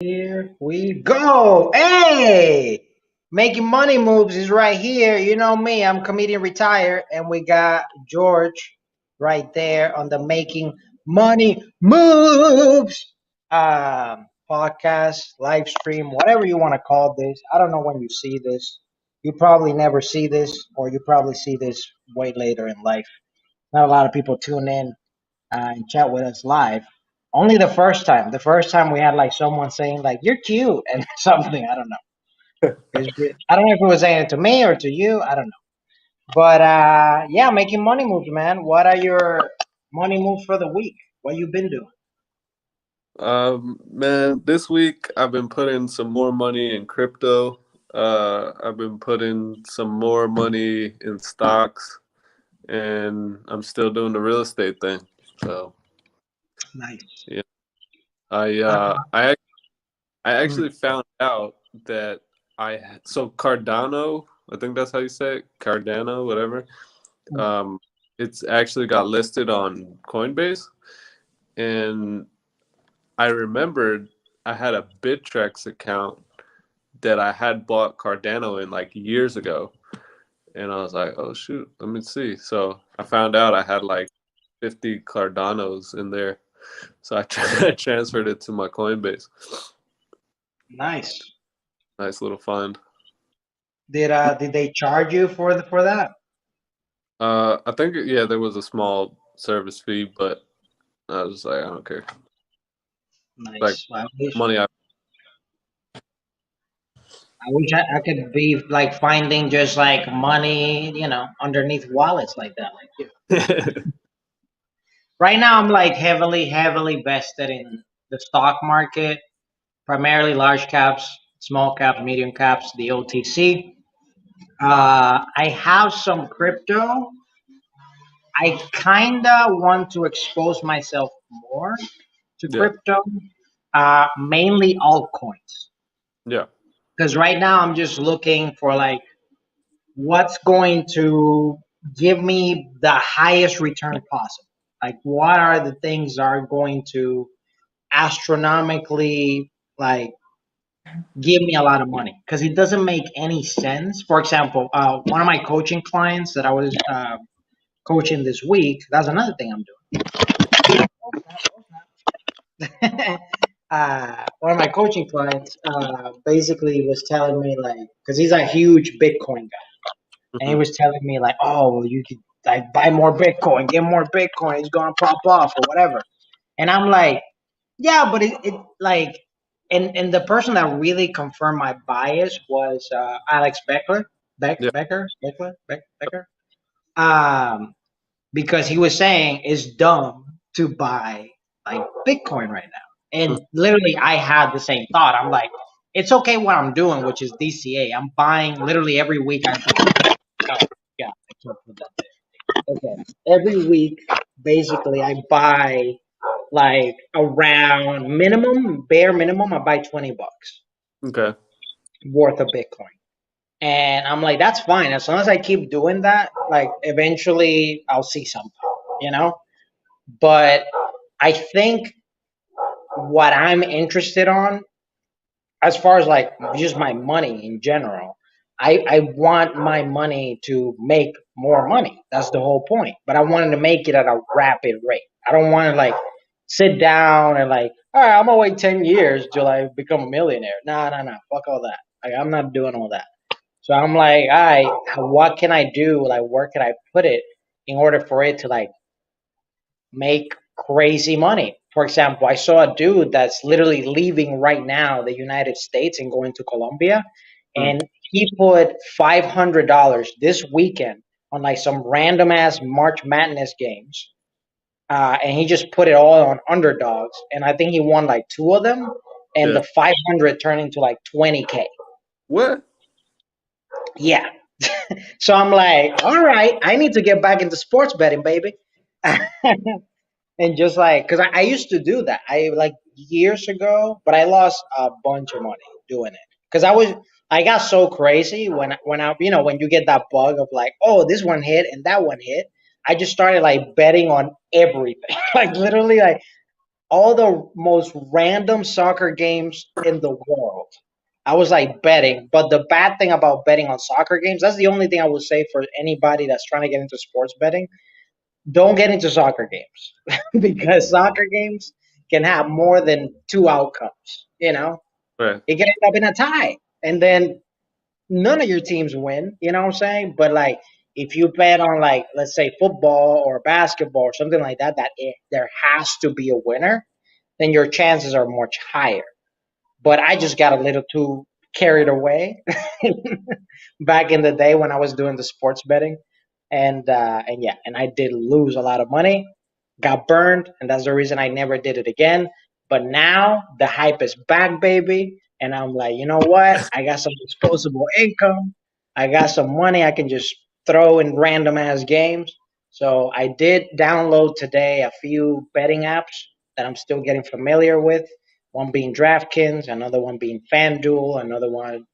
Here we go. Hey, making money moves is right here. You know me, I'm comedian retired, and we got George right there on the making money moves podcast, live stream, whatever you want to call this. I don't know when you see this. You probably never see this, or you probably see this way later in life. Not a lot of people tune in and chat with us live. Only the first time. The first time we had like someone saying like "you're cute" and something. I don't know. I don't know if it was saying it to me or to you. I don't know. But yeah, making money moves, man. What are your money moves for the week? What you been doing? Man, this week I've been putting some more money in crypto. I've been putting some more money in stocks, and I'm still doing the real estate thing. So Nice. yeah, I Uh, uh, I ac- I mm, actually found out that so Cardano, I think that's how you say it, Cardano, whatever. mm. Um, it's actually got listed on Coinbase, and I remembered I had a Bittrex account that I had bought Cardano in like years ago. And I was like, oh shoot, let me see. So I found out I had like 50 Cardanos in there. So I transferred it to my Coinbase. Nice. Nice little find. Did they charge you for that? I think yeah, there was a small service fee, but I was like, I don't care. Like Nice. Well, money I I wish I could be like finding just like money, underneath wallets like that, like you. Right now, I'm like heavily vested in the stock market, primarily large caps, small caps, medium caps, the OTC. I have some crypto. I kinda want to expose myself more to yeah. crypto, mainly altcoins. Yeah. Because right now I'm just looking for like what's going to give me the highest return possible. Like, what are the things that are going to astronomically like give me a lot of money? Because it doesn't make any sense. For example, one of my coaching clients that I was coaching this week. That's another thing I'm doing. One of my coaching clients basically was telling me like, because he's a huge Bitcoin guy, and he Hmm. was telling me like, oh, well, you could like buy more Bitcoin, get more Bitcoin, it's gonna pop off or whatever. And I'm like, yeah, but it like, and the person that really confirmed my bias was Alex Beckler, Yeah. Becker, um, because he was saying it's dumb to buy like Bitcoin right now. And literally, I had the same thought. I'm like, it's okay what I'm doing, which is DCA. I'm buying literally every week. Oh, yeah, I can't put that there. Okay, every week, basically, I buy like around minimum, bare minimum, I buy $20 Okay. worth of Bitcoin. And I'm like, that's fine. As long as I keep doing that, like eventually I'll see something, you know? But I think what I'm interested on, as far as like just my money in general, I want my money to make more money. That's the whole point. But I wanted to make it at a rapid rate. I don't want to like sit down and like, all right, I'm gonna wait 10 years till I become a millionaire. No, no, no, fuck all that. Like I'm not doing all that. So I'm like, all right, what can I do? Like, where can I put it in order for it to like make crazy money? For example, I saw a dude that's literally leaving right now the United States and going to Colombia, Mm. and he put $500 this weekend on like some random ass March Madness games, and he just put it all on underdogs, and I think he won like two of them, and Yeah. the 500 turned into like 20K. What? Yeah. So I'm like, all right, I need to get back into sports betting, baby. And just like, because I used to do that. I like years ago, but I lost a bunch of money doing it. Because I got so crazy when you get that bug of like, oh, this one hit and that one hit. I just started like betting on everything. Like literally, like all the most random soccer games in the world. I was like betting, but the bad thing about betting on soccer games, that's the only thing I would say for anybody that's trying to get into sports betting. Don't get into soccer games because soccer games can have more than two outcomes. You know, Right. it can end up in a tie, and then none of your teams win. You know what I'm saying? But like, if you bet on like, let's say football or basketball or something like that, there has to be a winner, then your chances are much higher. But I just got a little too carried away back in the day when I was doing the sports betting, and yeah, and I did lose a lot of money, got burned, and that's the reason I never did it again. But now the hype is back, baby, and I'm like, you know what? I got some disposable income. I got some money I can just throw in random ass games. So I did download today a few betting apps that I'm still getting familiar with. One being DraftKings, another one being FanDuel, another one.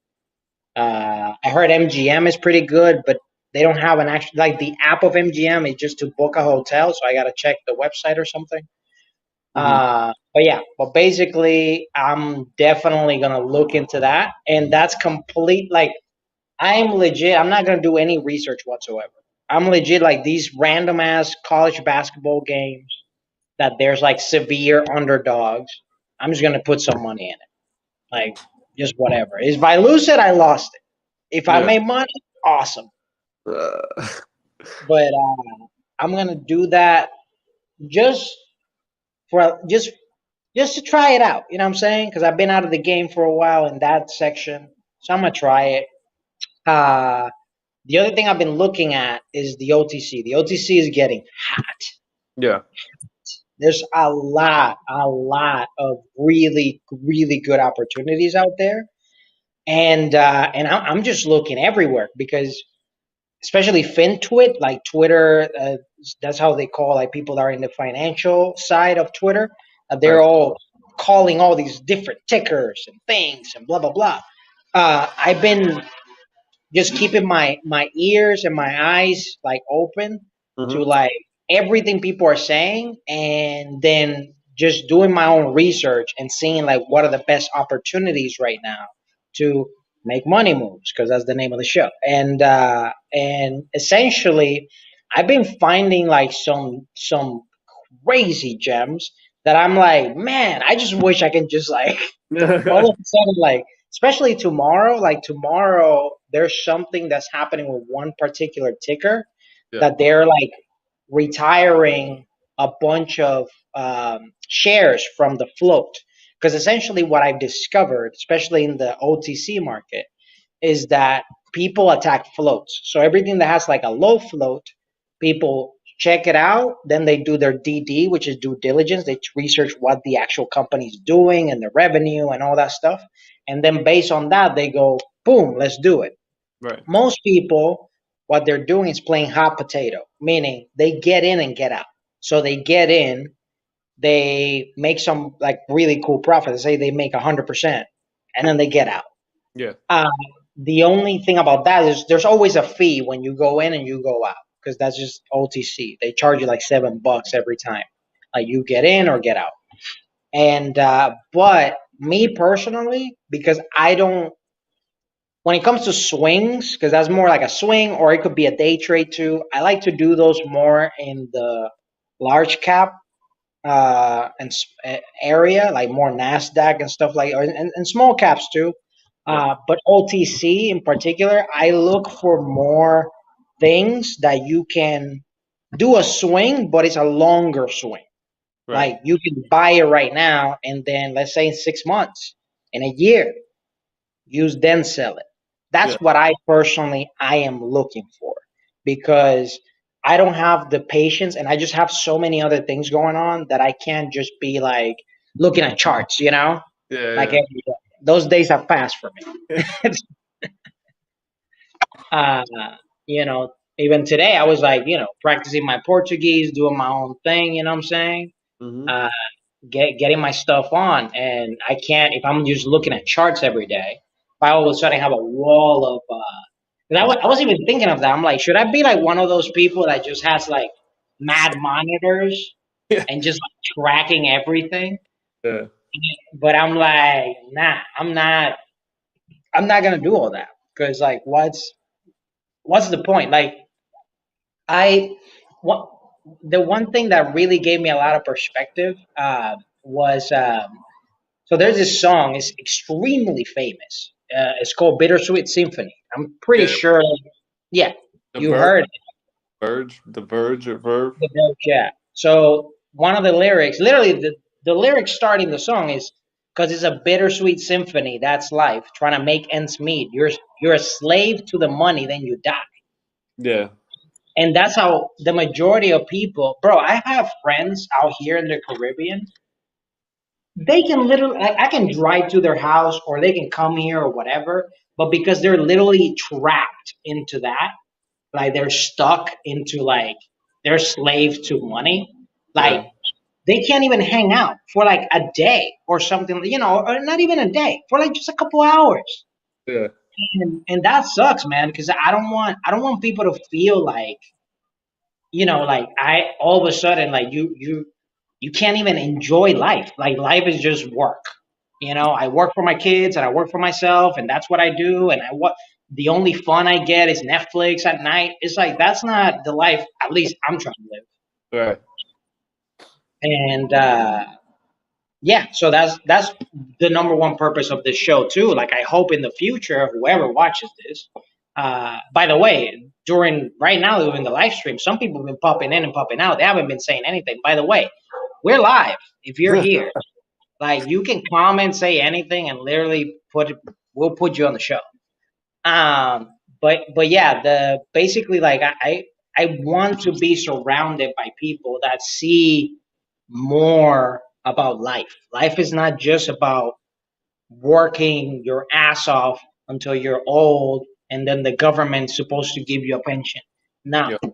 I heard MGM is pretty good, but they don't have an actual like the app of MGM is just to book a hotel, so I got to check the website or something. Hmm. But yeah, but basically, I'm definitely gonna look into that, and that's complete. Like, I am legit. I'm not gonna do any research whatsoever. I'm legit like these random ass college basketball games that there's like severe underdogs. I'm just gonna put some money in it. Like, just whatever. If I lose it, I lost it. If I Yeah. made money, awesome. Uh, But I'm gonna do that just for just to try it out. You know what I'm saying? Because I've been out of the game for a while in that section, so I'm gonna try it. Uh, the other thing I've been looking at is the OTC. The OTC is getting hot. yeah. There's a lot of really, really good opportunities out there, and I'm just looking everywhere because especially FinTwit, like Twitter, that's how they call like people that are in the financial side of Twitter. They're Right. all calling all these different tickers and things and blah blah blah. I've been just keeping my ears and my eyes like open to Hmm. like everything people are saying, and then just doing my own research and seeing like what are the best opportunities right now to make money moves, because that's the name of the show. And essentially I've been finding like some crazy gems that I'm like, man, I just wish I can just like all of a sudden, like, especially tomorrow, like tomorrow, there's something that's happening with one particular ticker Yeah. that they're like retiring a bunch of shares from the float. Because essentially, what I've discovered, especially in the OTC market, is that people attack floats. So everything that has like a low float, people check it out. Then they do their DD, which is due diligence. They research what the actual company's doing and the revenue and all that stuff. And then based on that, they go, boom, let's do it. Right. Most people, what they're doing is playing hot potato, meaning they get in and get out. So they get in, they make some like really cool profit. Let's say they make 100%, and then they get out. Yeah. Uh, the only thing about that is there's always a fee when you go in and you go out, because that's just OTC. They charge you like $7 every time, like you get in or get out. And but me personally, because I don't, when it comes to swings, because that's more like a swing or it could be a day trade too. I like to do those more in the large cap area, like more Nasdaq and stuff like, and small caps too. Yeah. But OTC in particular, I look for more things that you can do a swing, but it's a longer swing. Right. Like you can buy it right now, and then let's say in 6 months, in a year, use then sell it. That's Yeah. what I am looking for, because I don't have the patience, and I just have so many other things going on that I can't just be like looking at charts, like Yeah. every day. Those days have passed for Yeah. me. uh, you know, even today I was like, practicing my Portuguese, doing my own thing, you know what I'm saying? Hmm. Uh, getting my stuff on, and I can't if I'm just looking at charts every day. If I all of a sudden have a wall of, 'cause I was even thinking of that. I'm like, should I be like one of those people that just has like mad monitors and just like tracking everything. Yeah. But I'm like, nah, I'm not gonna do all that because like, what's the point? Like, I what the one thing that really gave me a lot of perspective was so there's this song, it's extremely famous. It's called Bittersweet Symphony. I'm pretty Yeah. sure, yeah, The you verge, heard the verge or verb. the lyrics, yeah. So one of the lyrics, literally the lyrics starting the song is because it's a bittersweet symphony. That's life, trying to make ends meet. You're a slave to the money, then you die. Yeah. And that's how the majority of people, bro. I have friends out here in the Caribbean. They can literally, I can drive to their house or they can come here or whatever, but because they're literally trapped into that, like they're stuck into like they're slave to money. Like Yeah. they can't even hang out for like a day or something, or not even a day, for like just a couple hours. Yeah. And that sucks, man, because I don't want people to feel like, like I all of a sudden like you can't even enjoy life. Like life is just work. I work for my kids and I work for myself and that's what I do and I what the only fun I get is Netflix at night. It's like that's not the life at least I'm trying to live. Right. And yeah, so that's the number one purpose of this show too. Like I hope in the future, whoever watches this, by the way, during right now during the live stream, some people have been popping in and popping out. They haven't been saying anything. By the way, we're live. If you're here, like you can comment, say anything, and literally we'll put you on the show. Um, but yeah, the basically like I want to be surrounded by people that see more about life. Life is not just about working your ass off until you're old and then the government's supposed to give you a pension. No, Yeah.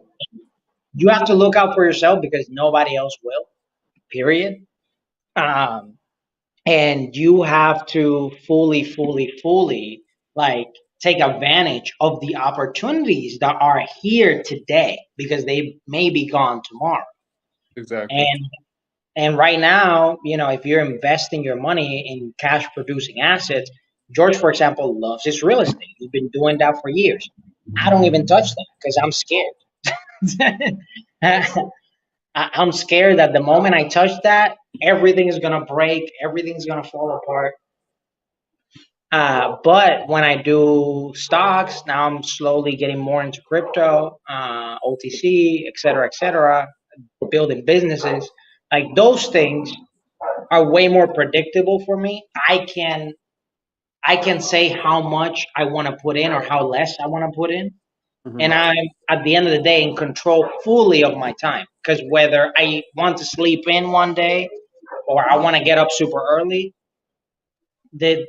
you have to look out for yourself because nobody else will, period. Um, and you have to fully like take advantage of the opportunities that are here today because they may be gone tomorrow. Exactly. And right now, if you're investing your money in cash producing assets, George, for example, loves his real estate. He's been doing that for years. I don't even touch that because I'm scared. I'm scared that the moment I touch that, everything is gonna break, everything's gonna fall apart. But when I do stocks, now I'm slowly getting more into crypto, OTC, et cetera, building businesses. Like those things are way more predictable for me. I can say how much I want to put in or how less I want to put in, Hmm. and I'm at the end of the day in control fully of my time. Because whether I want to sleep in one day or I want to get up super early, the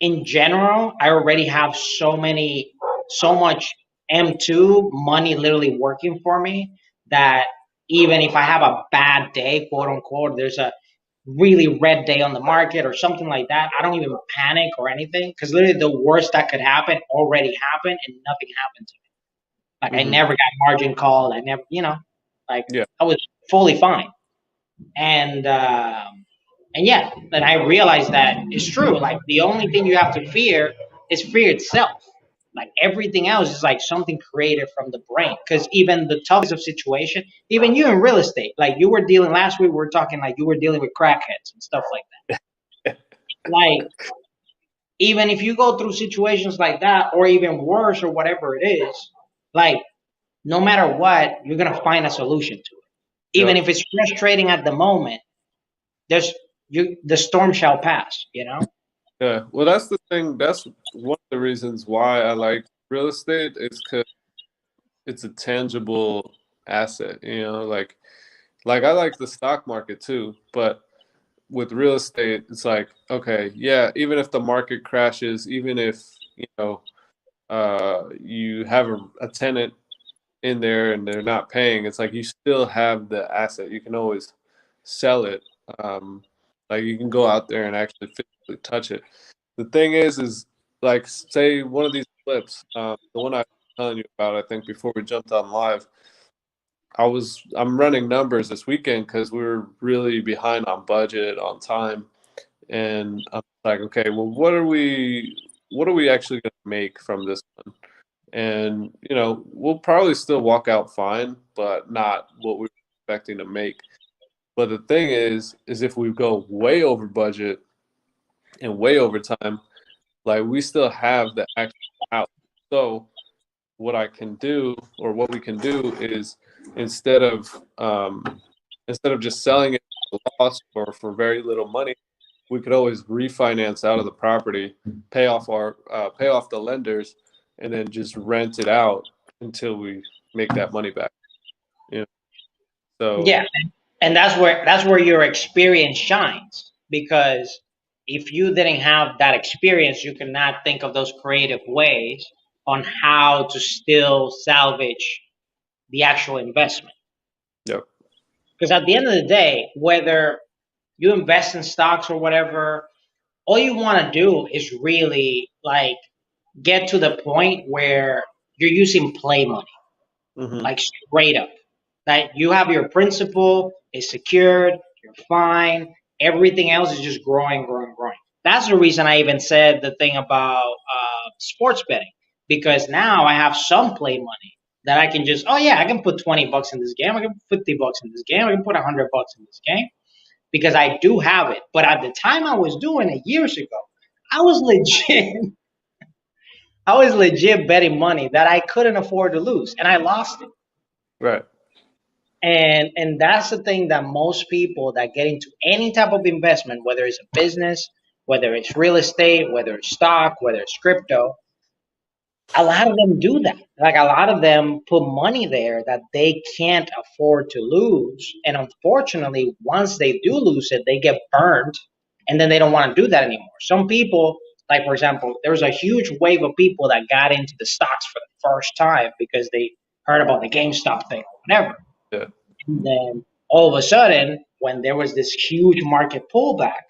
in general, I already have so much M2 money literally working for me that even if I have a bad day, quote unquote, there's a really red day on the market or something like that, I don't even panic or anything because literally the worst that could happen already happened and nothing happened to me. Like I Hmm. never got margin called. I never, like Yeah. I was fully fine. And and yeah, and I realized that it's true. Like the only thing you have to fear is fear itself. Like everything else is like something created from the brain. Because even the toughest of situation, even you in real estate, like you were dealing last week, we were talking like you were dealing with crackheads and stuff like that. Like even if you go through situations like that, or even worse, or whatever it is, like no matter what, you're gonna find a solution to it. Even Yep. if it's frustrating at the moment, there's the storm shall pass. Yeah. Well, that's the thing. That's one of the reasons why I like real estate is because it's a tangible asset. Like I like the stock market too, but with real estate, it's like, okay, yeah, even if the market crashes, even if, you have a tenant in there and they're not paying, it's like you still have the asset. You can always sell it. Um, like you can go out there and actually physically touch it. The thing is like say one of these flips, the one I was telling you about, I think before we jumped on live, I'm running numbers this weekend because we were really behind on budget, on time, and I'm like, okay, well, what are we actually going to make from this one? And we'll probably still walk out fine, but not what we were expecting to make. But the thing is if we go way over budget and way over time, like we still have the actual house. So what I can do, or what we can do, is instead of instead of just selling it at a loss or for very little money, we could always refinance out of the property, pay off the lenders, and then just rent it out until we make that money back. You know? So Yeah, and that's where your experience shines, because if you didn't have that experience, you cannot think of those creative ways on how to still salvage the actual investment. yep. Because at the end of the day, whether you invest in stocks or whatever, all you want to do is really like get to the point where you're using play money, Hmm. like straight up. That you have your principal is secured, you're fine. Everything else is just growing, growing, growing. That's the reason I even said the thing about sports betting, because now I have some play money that I can just, oh yeah, I can put $20 in this game, I can put $50 in this game, I can put $100 in this game, because I do have it. But at the time I was doing it years ago, I was legit, I was legit betting money that I couldn't afford to lose, and I lost it. Right. And that's the thing that most people that get into any type of investment, whether it's a business, whether it's real estate, whether it's stock, whether it's crypto, a lot of them do that. Like a lot of them put money there that they can't afford to lose. And unfortunately, once they do lose it, they get burned and then they don't want to do that anymore. Some people, like for example, there was a huge wave of people that got into the stocks for the first time because they heard about the GameStop thing or whatever. Yeah. And then all of a sudden, when there was this huge market pullback,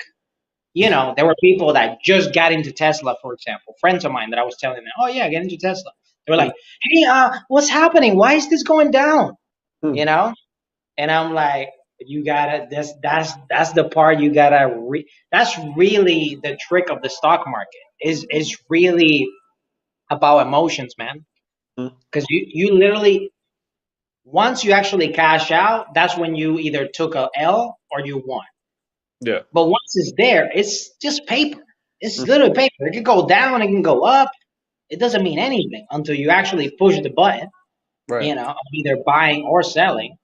there were people that just got into Tesla, for example, friends of mine that I was telling them, oh yeah, get into Tesla. They were like, hey, what's happening? Why is this going down? Hmm. You know? And I'm like, you gotta, that's the part you gotta, that's really the trick of the stock market is really about emotions, man. Hmm. Because you literally, once you actually cash out, that's when you either took a L or you won. Yeah. But once it's there, it's just paper. It's Hmm. literally paper. It can go down, it can go up. It doesn't mean anything until you actually push the button, Right. of either buying or selling.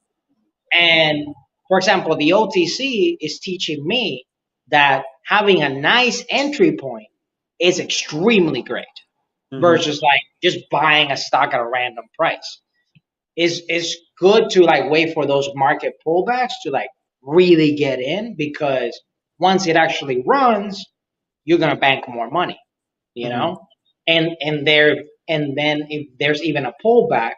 And for example, the OTC is teaching me that having a nice entry point is extremely great Hmm. versus like just buying a stock at a random price. Is good to like wait for those market pullbacks to like really get in, because once it actually runs, you're gonna bank more money, you Hmm. know? And then if there's even a pullback,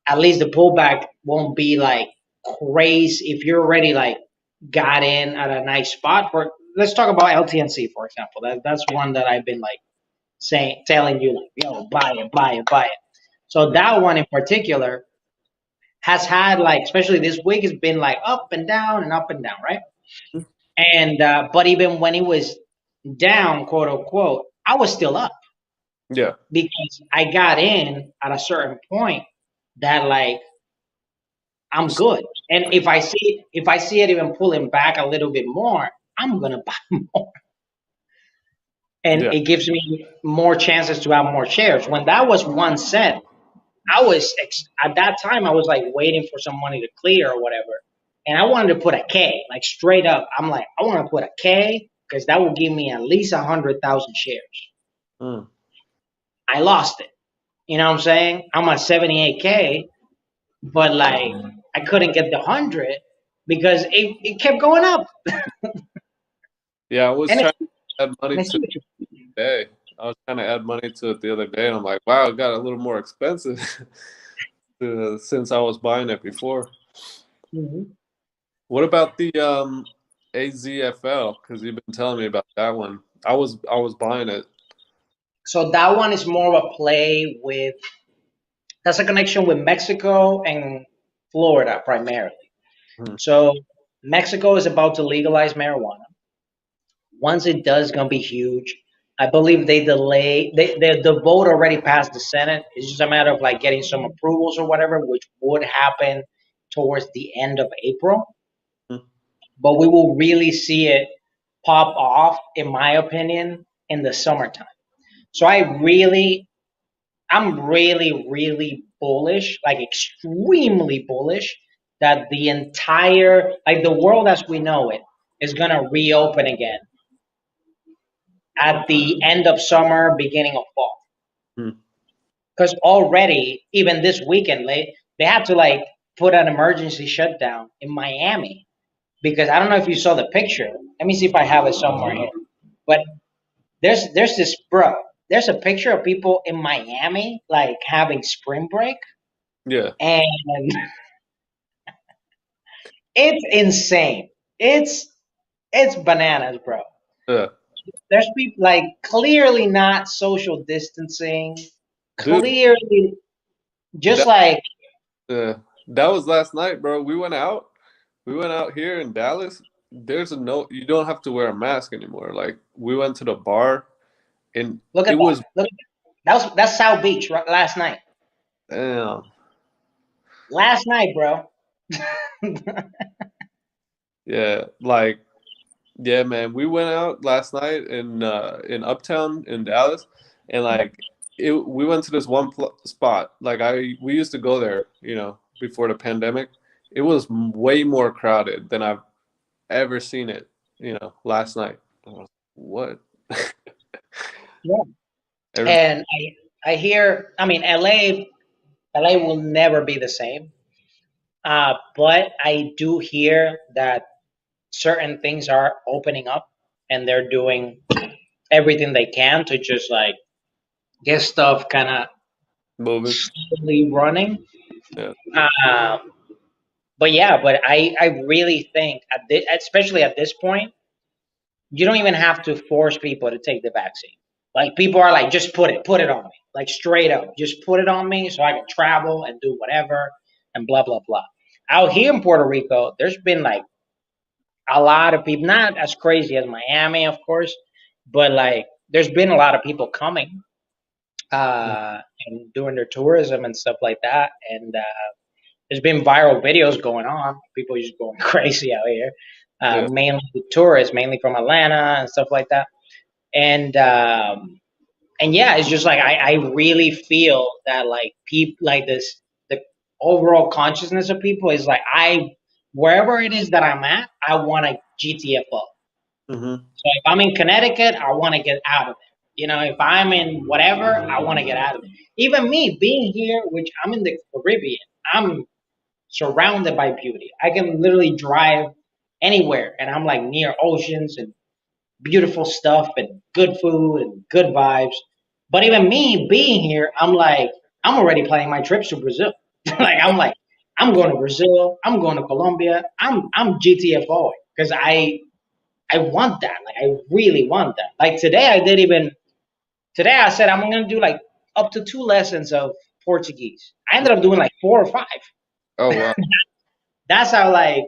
at least the pullback won't be like crazy if you're already like got in at a nice spot. For let's talk about LTNC for example. That's one that I've been like telling you like, yo, buy it, buy it, buy it. So that one in particular has had like, especially this week, has been like up and down, right? And but even when it was down, quote unquote, I was still up Yeah. because I got in at a certain point that like I'm good. And if I see it even pulling back a little bit more, I'm gonna buy more, and Yeah. it gives me more chances to have more shares. When that was 1 cent, at that time I was like waiting for some money to clear or whatever, and I wanted to put a K, like straight up. I'm like, I want to put a K because that will give me at least 100,000 shares. Mm. I lost it. You know what I'm saying? I'm at 78K, but like I couldn't get the 100 because it kept going up. Yeah. I was And trying it's, to add money and to it's it today. I was trying to add money to it the other day, and I'm like, wow, it got a little more expensive since I was buying it before. Mhm. What about the AZFL? Because you've been telling me about that one. I was buying it. So that one is more of a play with, that's a connection with Mexico and Florida primarily. Mhm. So Mexico is about to legalize marijuana. Once it does, it's gonna be huge. I believe the vote already passed the Senate. It's just a matter of like getting some approvals or whatever, which would happen towards the end of April. But we will really see it pop off, in my opinion, in the summertime. So I'm really bullish, like extremely bullish, that the entire, like the world as we know it, is gonna reopen again at the end of summer, beginning of fall. Mhm. Because already, even this weekend, they had to like put an emergency shutdown in Miami because I don't know if you saw the picture. Let me see if I have it somewhere here. But there's this bro. There's a picture of people in Miami like having spring break, Yeah. and it's insane. It's it's bananas, bro. Yeah. There's people like clearly not social distancing, Dude, clearly just that like that was last night, bro. We went out. We went out here in Dallas. There's a no. You don't have to wear a mask anymore. Like we went to the bar, and look it at that. was Look, that's South Beach right, last night. damn. Last night, bro. Yeah, like yeah, man. We went out last night in Uptown in Dallas, and like we went to this one spot. Like we used to go there, before the pandemic. It was way more crowded than I've ever seen it. Last night. I was, what? Yeah. Every And I hear, I mean, LA will never be the same. But I do hear that certain things are opening up and they're doing everything they can to just like get stuff kind of moving. slowly running. Yeah. Um, but yeah, but I really think, especially at this point, you don't even have to force people to take the vaccine. Like people are like, just put it on me, like straight up, just put it on me so I can travel and do whatever and blah blah blah. Out here in Puerto Rico, there's been like a lot of people, not as crazy as Miami, of course, but like there's been a lot of people coming and doing their tourism and stuff like that, and there's been viral videos going on. People just going crazy out here, Yeah. mainly tourists, mainly from Atlanta and stuff like that. And yeah, it's just like I really feel that like people like this, the overall consciousness of people is like wherever it is that I'm at, I want a GTFO. Hmm. So if I'm in Connecticut, I want to get out of it. You know, if I'm in whatever, I want to get out of it. Even me being here, which I'm in the Caribbean, I'm surrounded by beauty. I can literally drive anywhere and I'm like near oceans and beautiful stuff and good food and good vibes. But even me being here, I'm like, I'm already planning my trips to Brazil. Like, I'm going to Brazil. I'm going to Colombia. I'm GTFO because I want that. Like, I really want that. Like today I said I'm gonna do like up to 2 lessons of Portuguese. I ended up doing like 4 or 5. Oh wow. That's how like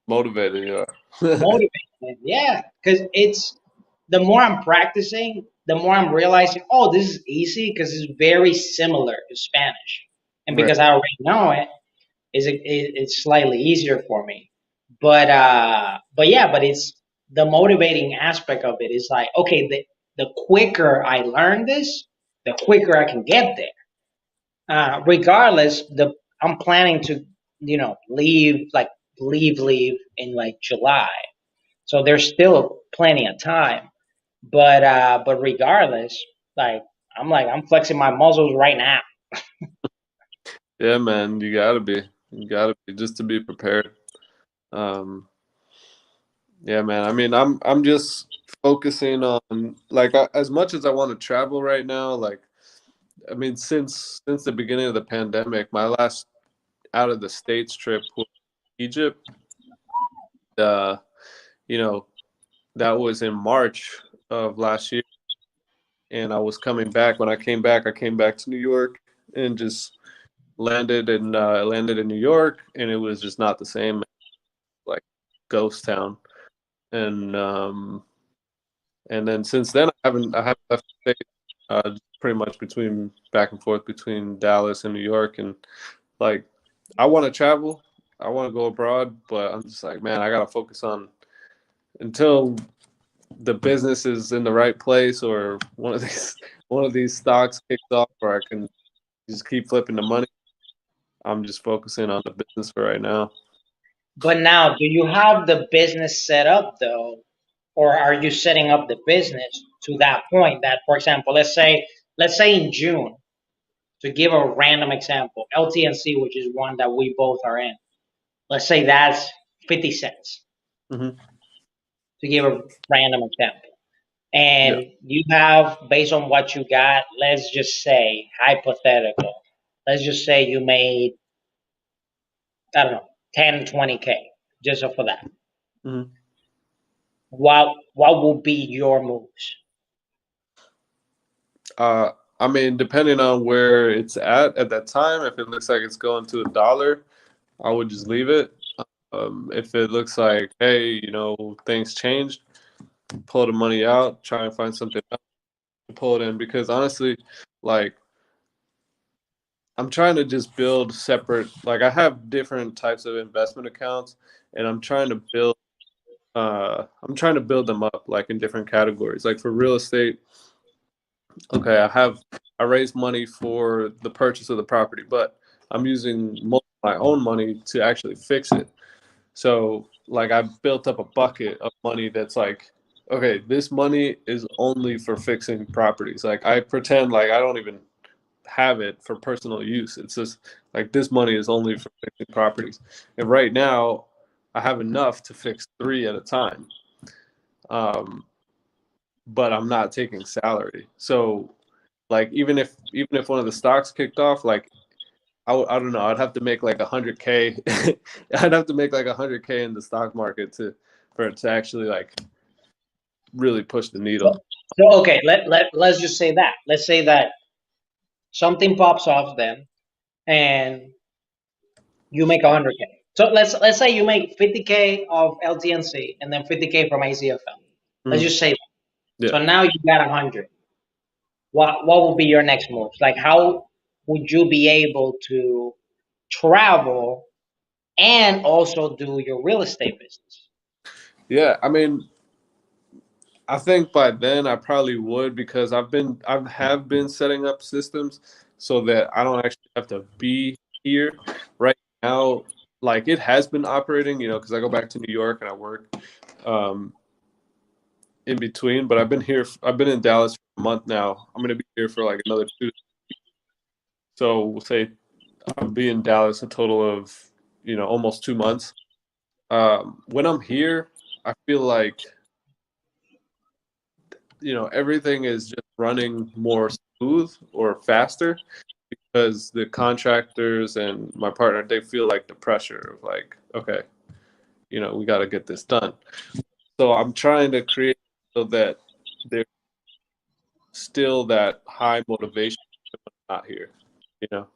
Motivated you are. motivated. Yeah, because it's the more I'm practicing, the more I'm realizing, oh, this is easy because it's very similar to Spanish, and Right. because I already know it, it's slightly easier for me. But yeah, but it's the motivating aspect of it is like, okay, the quicker I learn this, the quicker I can get there. Regardless, the I'm planning to, leave in like July. So there's still plenty of time. But regardless, like I'm flexing my muscles right now. Yeah, man. You gotta be. You gotta be just to be prepared. Um, yeah, man. I mean, I'm just focusing on like as much as I want to travel right now. Like, I mean, since the beginning of the pandemic, my last out of the states trip was Egypt. Uh, you know, that was in March of last year, and I was coming back. When I came back to New York and just landed in New York, and it was just not the same, like ghost town. And and then since then I haven't left the state. Pretty much between back and forth between Dallas and New York, and like I want to travel, I want to go abroad, but I'm just like, man, I gotta focus on until the business is in the right place, or one of these stocks kicks off, or I can just keep flipping the money. I'm just focusing on the business for right now. But now, do you have the business set up though, or are you setting up the business to that point that, for example, let's say in June, to give a random example, LTNC, which is one that we both are in, let's say that's 50 cents, Hmm. to give a random example. Yeah. And you have, based on what you got, let's just say, hypothetical, let's just say you made, I don't know, 10, 20K, just for that. Hmm. What will be your moves? I mean, depending on where it's at that time, if it looks like it's going to $1, I would just leave it. If it looks like, hey, things changed, pull the money out, try and find something else to pull it in. Because honestly, like I'm trying to just build separate. Like I have different types of investment accounts, and I'm trying to build them up like in different categories. Like for real estate, okay, I raised money for the purchase of the property, but I'm using most of my own money to actually fix it. So like I built up a bucket of money that's like, okay, this money is only for fixing properties. Like I pretend like I don't even have it for personal use. It's just like this money is only for fixing properties. And right now I have enough to fix three at a time. Um, but I'm not taking salary. So like even if one of the stocks kicked off, like I don't know, I'd have to make like 100K. I'd have to make like 100K in the stock market to for it to actually like really push the needle. So okay, let's just say that. Let's say that something pops off then, and you make 100K. So let's say you make 50K of LTNC and then 50K from ACFL. Let's Mhm. just say that. Yeah. So now you got 100. What will be your next move? Like how would you be able to travel and also do your real estate business? Yeah, I mean, I think by then I probably would because I have been setting up systems so that I don't actually have to be here right now. Like it has been operating, because I go back to New York and I work um, in between. But I've been in Dallas for a month now. I'm gonna be here for like another two. So we'll say I'll be in Dallas a total of almost 2 months. When I'm here, I feel like everything is just running more smooth or faster because the contractors and my partner, they feel like the pressure of like, okay, we got to get this done. So I'm trying to create so that there's still that high motivation not here, you know.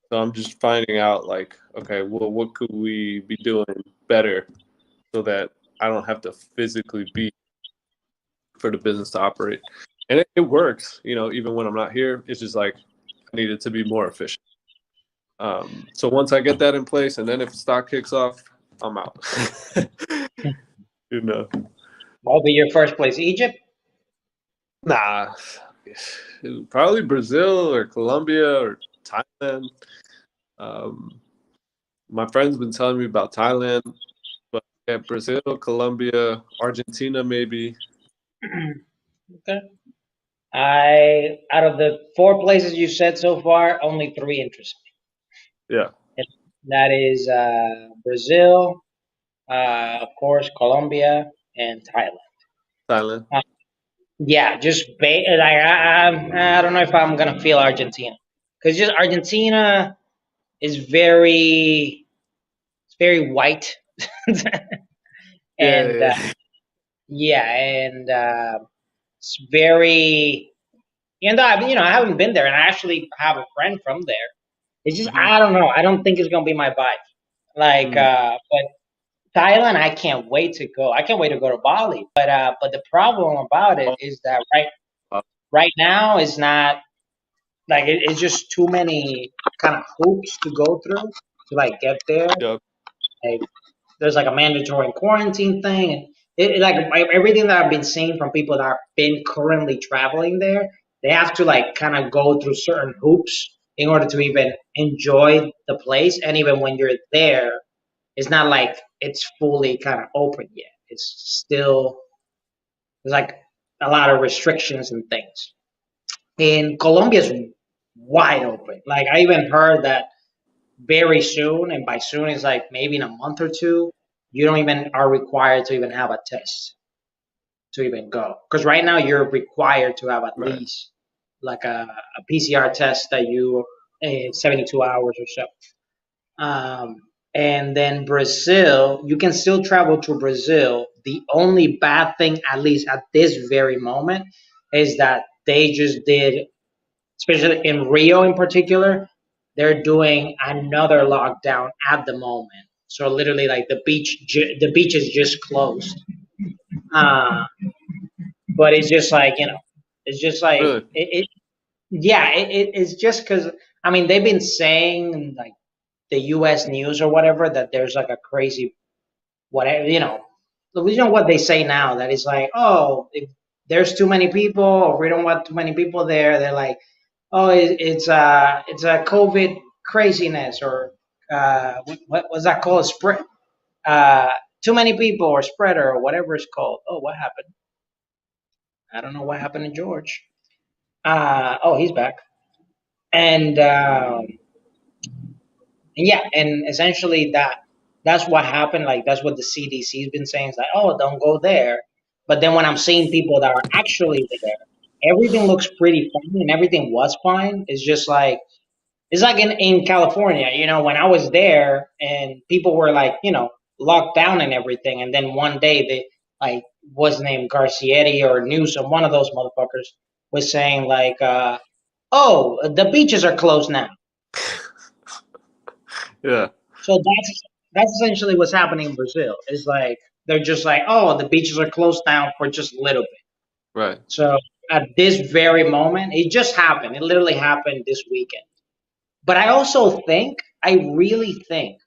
So I'm just finding out like, okay, well, what could we be doing better so that I don't have to physically be for the business to operate. And it works, even when I'm not here. It's just like I need it to be more efficient. So once I get that in place, and then if stock kicks off, I'm out. you know, What will be your first place? Egypt? nah, probably Brazil or Colombia or Thailand. Um, my friend's been telling me about Thailand, but yeah, Brazil, Colombia, Argentina, maybe. Okay. I out of the four places you said so far, only three interest Yeah, me. That is Brazil, of course, Colombia, and Thailand. Thailand. Uh, yeah, just like I don't know if I'm gonna feel Argentina because just Argentina is it's very white, Yeah, and yeah, yeah, and it's very. And I haven't been there, and I actually have a friend from there. It's just Hmm. I don't know. I don't think it's gonna be my vibe. Like, Mm. but Thailand, I can't wait to go. I can't wait to go to Bali. But the problem about it Oh, is that wow. right now is not like it's just too many kind of hoops to go through to like get there. Yep. Like there's like a mandatory quarantine thing, and like everything that I've been seeing from people that have been currently traveling there, they have to like kind of go through certain hoops in order to even enjoy the place. And even when you're there, it's not like it's fully kind of open yet. It's still there's like a lot of restrictions and things. In Colombia's wide open. Like I even heard that very soon, and by soon is like maybe in a month or two, you don't even are required to even have a test to even go. Because right now you're required to have at Right. least like a PCR test that you in 72 hours or so. Um, and then Brazil, you can still travel to Brazil. The only bad thing, at least at this very moment, is that they just did, especially in Rio in particular, they're doing another lockdown at the moment. So literally, like the beach is just closed. Uh, but it's just like it's just like Really? yeah, it's just because I mean they've been saying in, like the U.S. news or whatever that there's like a crazy whatever what they say now that it's like oh if there's too many people or we don't want too many people there they're like oh it's a COVID craziness or what was that called spread uh, too many people or spreader or whatever it's called. Oh, what happened? I don't know what happened to George. Oh, he's back. And and yeah, and essentially that's what happened. Like that's what the CDC's been saying. It's like, oh, don't go there. But then when I'm seeing people that are actually there, everything looks pretty fine and everything was fine. It's like in California, when I was there and people were like, locked down and everything, and then one day they like was named Garcietti or Newsom, one of those motherfuckers was saying like, oh, the beaches are closed now. Yeah. So that's essentially what's happening in Brazil. Is like they're just like, oh, the beaches are closed down for just a little bit. Right. So at this very moment, it just happened. It literally happened this weekend. But I really think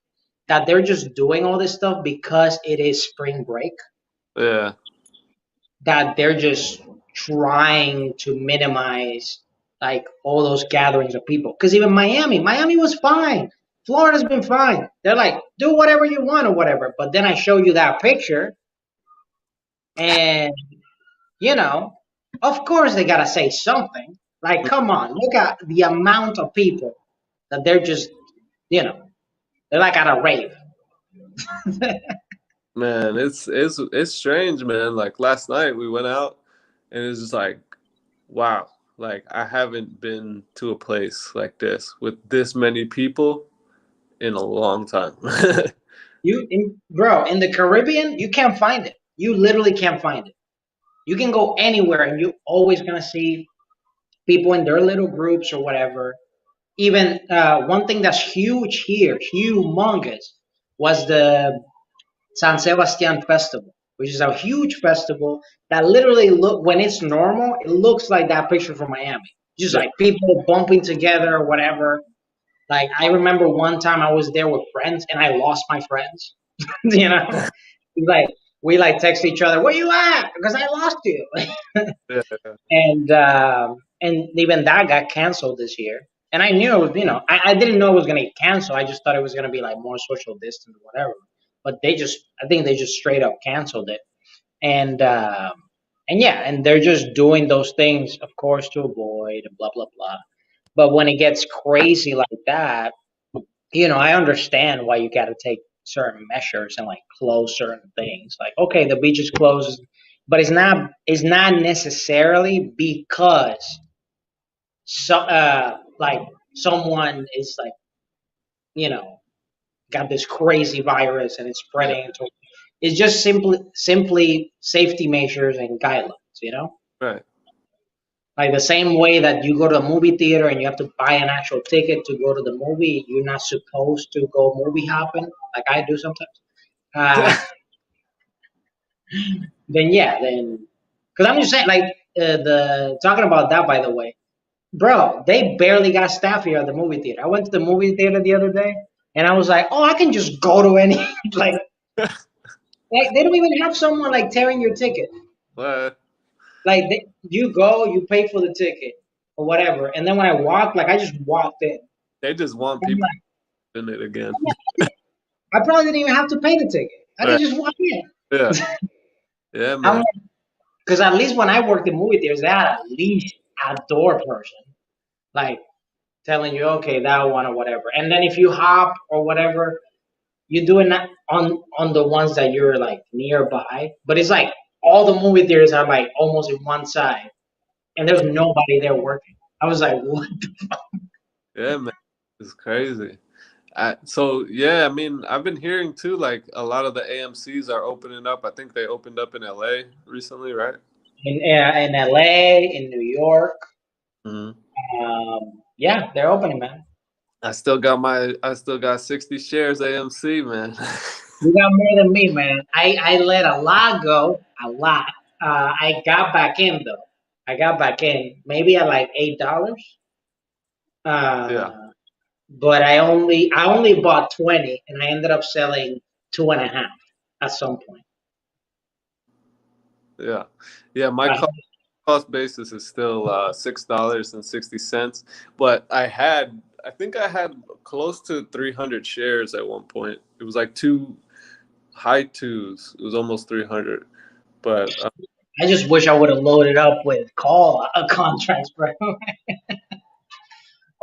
that they're just doing all this stuff because it is spring break, Yeah. that they're just trying to minimize like all those gatherings of people. Because even Miami was fine. Florida's been fine. They're like, do whatever you want or whatever. But then I show you that picture, and you know, of course they gotta say something. Like, come on, look at the amount of people that they're just, you know, they're like at a rave. Man, it's strange, man. Like last night we went out and it's just like, wow. Like I haven't been to a place like this with this many people in a long time. Bro, in the Caribbean, you can't find it. You literally can't find it. You can go anywhere and you're always gonna see people in their little groups or whatever. Even one thing that's huge here, humongous, was the San Sebastian Festival, which is a huge festival that literally look when it's normal, it looks like that picture from Miami. Just Yeah. like people bumping together or whatever. Like I remember one time I was there with friends and I lost my friends. you know, like we like text each other, "Where you at?" Because I lost you. Yeah. And even that got canceled this year. And I knew, I didn't know it was gonna get canceled. I just thought it was gonna be like more social distance or whatever. But I think they just straight up canceled it. And and yeah, and they're just doing those things, of course, to avoid blah blah blah. But when it gets crazy like that, I understand why you got to take certain measures and like close certain things. Like, okay, the beach is closed, but it's not necessarily because like someone is like you know got this crazy virus and it's Yeah. spreading into. It's just simply safety measures and guidelines. Right. Like the same way that you go to a movie theater and you have to buy an actual ticket to go to the movie, you're not supposed to go movie hopping like I do sometimes. Uh, then yeah, then because I'm just saying, like the talking about that, by the way, bro, they barely got staff here at the movie theater. I went to the movie theater the other day, and I was like, oh, I can just go to any like like they don't even have someone like tearing your ticket. What? Like you go, you pay for the ticket or whatever, and then when I walked, like I just walked in. They just want I'm people like, in it again. I probably didn't even have to pay the ticket. I could Right. just walk in. Yeah. Yeah, I'm man. like, because at least when I worked in movie theaters, they had at least a door person, like telling you, okay, that one or whatever. And then if you hop or whatever, you do it not on the ones that you're like nearby. But it's like all the movie theaters are like almost in one side, and there's nobody there working. I was like, what? Yeah, man. It's crazy. So yeah, I mean, I've been hearing too, like a lot of the AMC's are opening up. I think they opened up in LA recently, right? In LA, in New York, Hmm. yeah, they're opening, man. I still got 60 shares AMC, man. You got more than me, man. I let a lot go, a lot. I got back in though. I got back in maybe at like $8. Yeah, Uh, but I only bought 20, and I ended up selling two and a half at some point. yeah, yeah. My Uh, cost basis is still $6.60, but I think I had close to 300 shares at one point. It was like two high twos. It was almost 300, but I just wish I would have loaded up with call contracts, bro.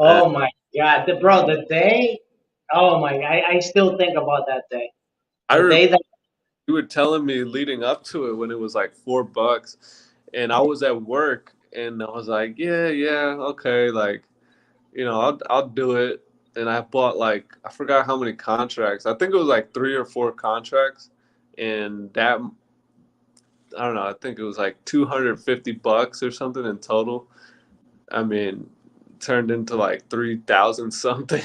uh, Oh my god, bro, the day. Oh my, I still think about that day. I The remember day that you were telling me leading up to it when it was like $4, and I was at work, and I was like, yeah, yeah, okay, like I'll do it. And I bought like I forgot how many contracts. I think it was like 3 or 4 contracts, and that I don't know. I think it was like $250 or something in total. I mean, turned into like 3,000 something.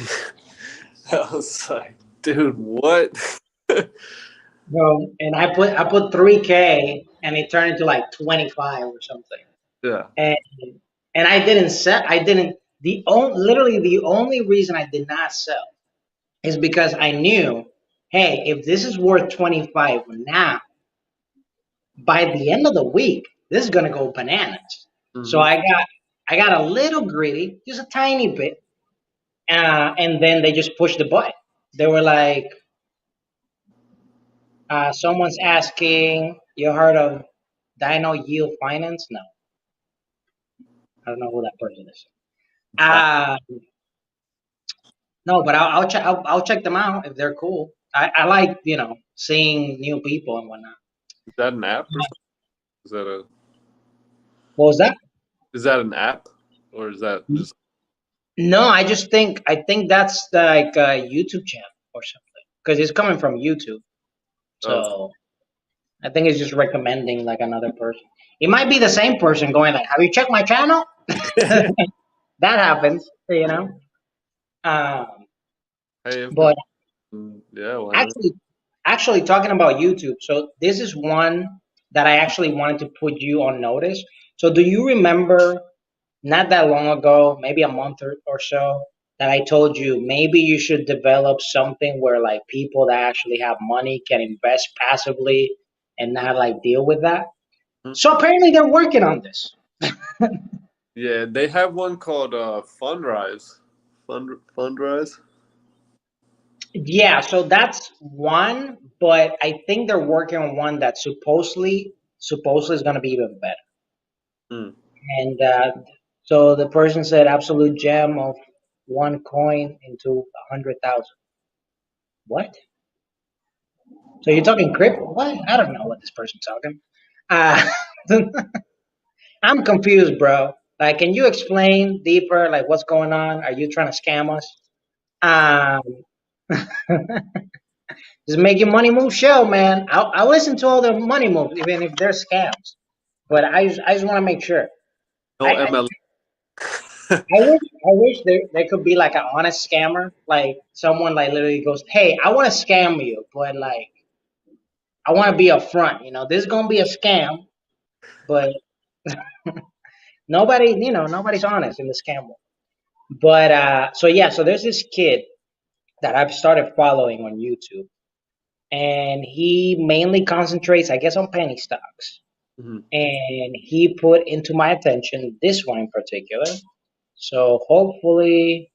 I was like, dude, what? bro, and I put 3K, and it turned into like 25 or something. Yeah. And I didn't sell. I didn't. Literally the only reason I did not sell is because I knew, hey, if this is worth 25 now, by the end of the week, this is gonna go bananas. So Hmm. I got a little greedy, just a tiny bit, and then they just pushed the button. They were like, someone's asking, you heard of Dino Yield Finance? No, I don't know who that person is. That, Uh, no, but I'll check them out if they're cool. I like seeing new people and whatnot. is that an app or something? Is that a What was that? is that an app or is that just No, I think that's like a YouTube channel or something because it's coming from YouTube. oh So I think it's just recommending like another person. It might be the same person going like, "Have you checked my channel?" That happens, you know. Um, hey if it's but yeah, why not? actually, actually talking about YouTube, so this is one that I actually wanted to put you on notice. So do you remember not that long ago, maybe a month or so, that I told you maybe you should develop something where like people that actually have money can invest passively and not like deal with that? So apparently they're working on this. Yeah, they have one called Fundrise. Fundrise? Yeah, so that's one, but I think they're working on one that supposedly is going to be even better. Hmm. And so the person said absolute gem of one coin into 100,000. What? So you're talking crypto? What? I don't know what this person's talking. Uh, I'm confused, bro. Like, can you explain deeper, like what's going on? Are you trying to scam us? Um, just make your money move show, man. I'll listen to all the money moves, even if they're scams. But I just want to make sure. No I ML. I wish there could be like an honest scammer, like someone like literally goes, "Hey, I want to scam you, but like I want to be upfront. This is gonna be a scam, but nobody's honest in the scam world." But so yeah, so there's this kid that I've started following on YouTube, and he mainly concentrates, I guess, on penny stocks. Mhm. And he put into my attention this one in particular. So hopefully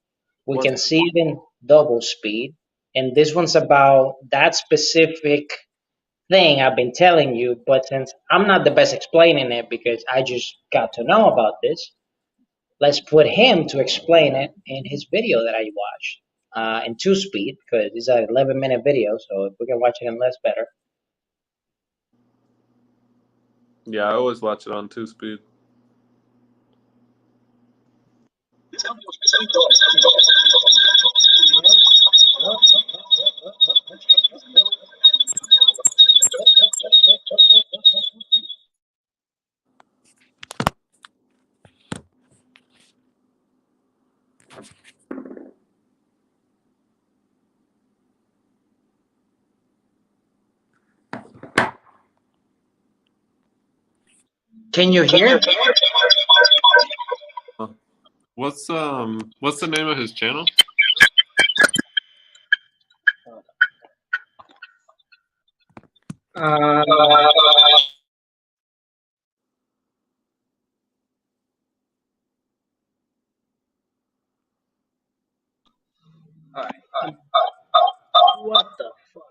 we What? can see it in double speed. And this one's about that specific thing I've been telling you, but since I'm not the best explaining it because I just got to know about this, let's put him to explain it in his video that I watched in two speed because it's an 11-minute video. So if we can watch it in less, better. Yeah, I always watch it on 2 speed. Can you hear? Huh. What's the name of his channel? Uh, all right. What the fuck?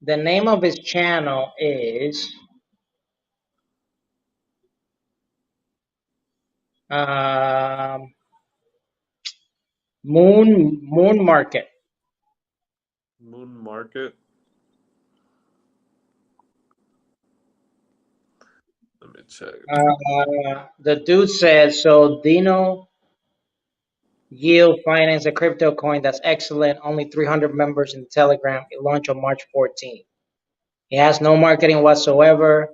The name of his channel is um, Moon Market. Moon Market. Let me check. The dude said so. Dino Yield Finance, a crypto coin that's excellent. Only 300 members in Telegram. It launched on March 14th. It has no marketing whatsoever.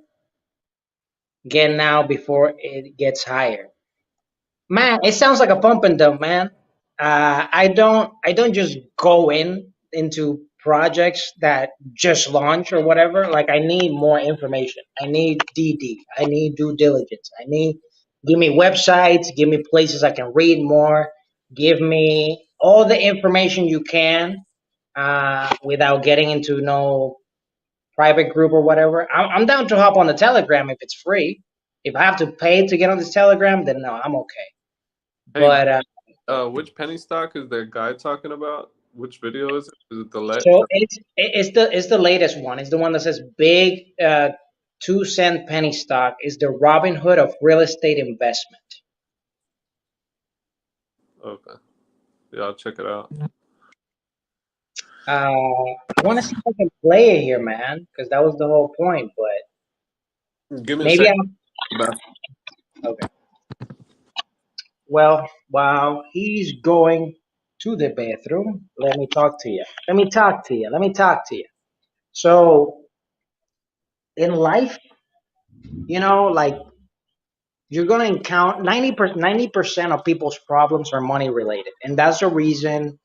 Get now before it gets higher. Man, it sounds like a pump and dump, man. I don't just go into projects that just launch or whatever. Like I need more information. I need DD. I need due diligence. I need give me websites, give me places I can read more, give me all the information you can without getting into no private group or whatever. I'm down to hop on the Telegram if it's free. If I have to pay to get on this Telegram, then no, I'm okay. Hey, But which penny stock is that guy talking about? Which video is it? Is it so it's the latest one. It's the one that says big 2 cent penny stock is the Robin Hood of real estate investment. Okay. Yeah, I'll check it out. I want to see if I can play it here, man, because that was the whole point. But Give me a maybe second. I'm okay. Well, while he's going to the bathroom, let me talk to you. Let me talk to you. Let me talk to you. So in life, like you're gonna encounter 90% of people's problems are money related, and that's the reason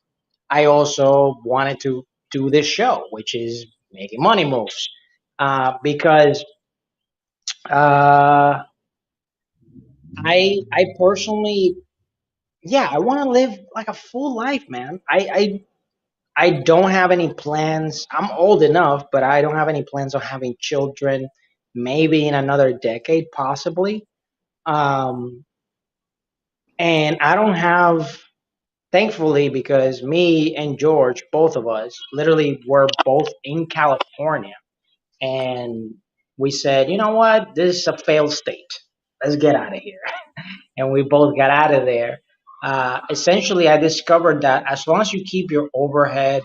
I also wanted to do this show, which is making money moves, because uh, I personally, yeah, I want to live like a full life, man. I don't have any plans. I'm old enough, but I don't have any plans on having children. Maybe in another decade, possibly. Um, and I don't have thankfully, because me and George, both of us, literally were both in California, and we said, you know what, this is a failed state. Let's get out of here. And we both got out of there. Essentially, I discovered that as long as you keep your overhead,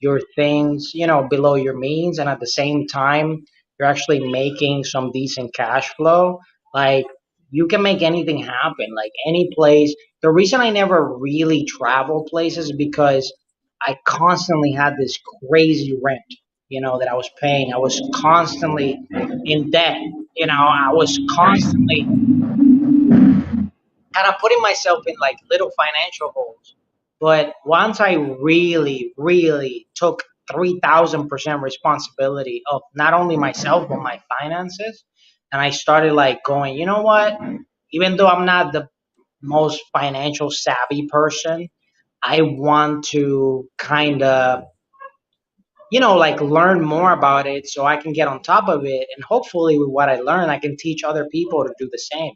your things, below your means, and at the same time, you're actually making some decent cash flow, like you can make anything happen, like any place. The reason I never really travel places is because I constantly had this crazy rent, that I was paying. I was constantly in debt I was constantly kind of putting myself in like little financial holes. But once I really, really took 3,000% responsibility of not only myself, but my finances, and I started like going, you know what? Even though I'm not the most financial savvy person, I want to kind of like learn more about it so I can get on top of it. And hopefully, with what I learn, I can teach other people to do the same.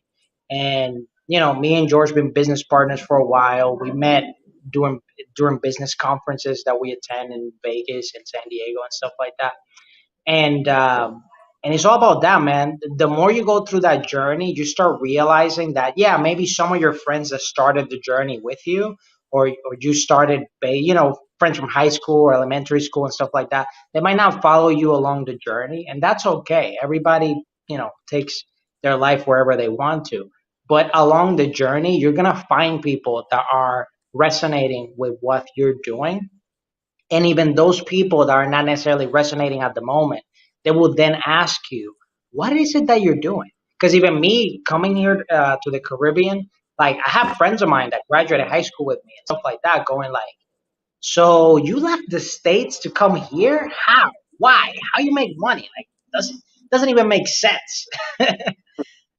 And, me and George been business partners for a while. We met during during business conferences that we attend in Vegas and San Diego and stuff like that. And it's all about that, man. The more you go through that journey, you start realizing that, yeah, maybe some of your friends that started the journey with you, or you started, friends from high school or elementary school and stuff like that, they might not follow you along the journey, and that's okay. Everybody, takes their life wherever they want to, but along the journey, you're gonna find people that are resonating with what you're doing, and even those people that are not necessarily resonating at the moment, they will then ask you, what is it that you're doing? Because even me coming here to the Caribbean, like I have friends of mine that graduated high school with me and stuff like that, going like, so you left the States to come here? How? Why? How you make money? Like, doesn't even make sense.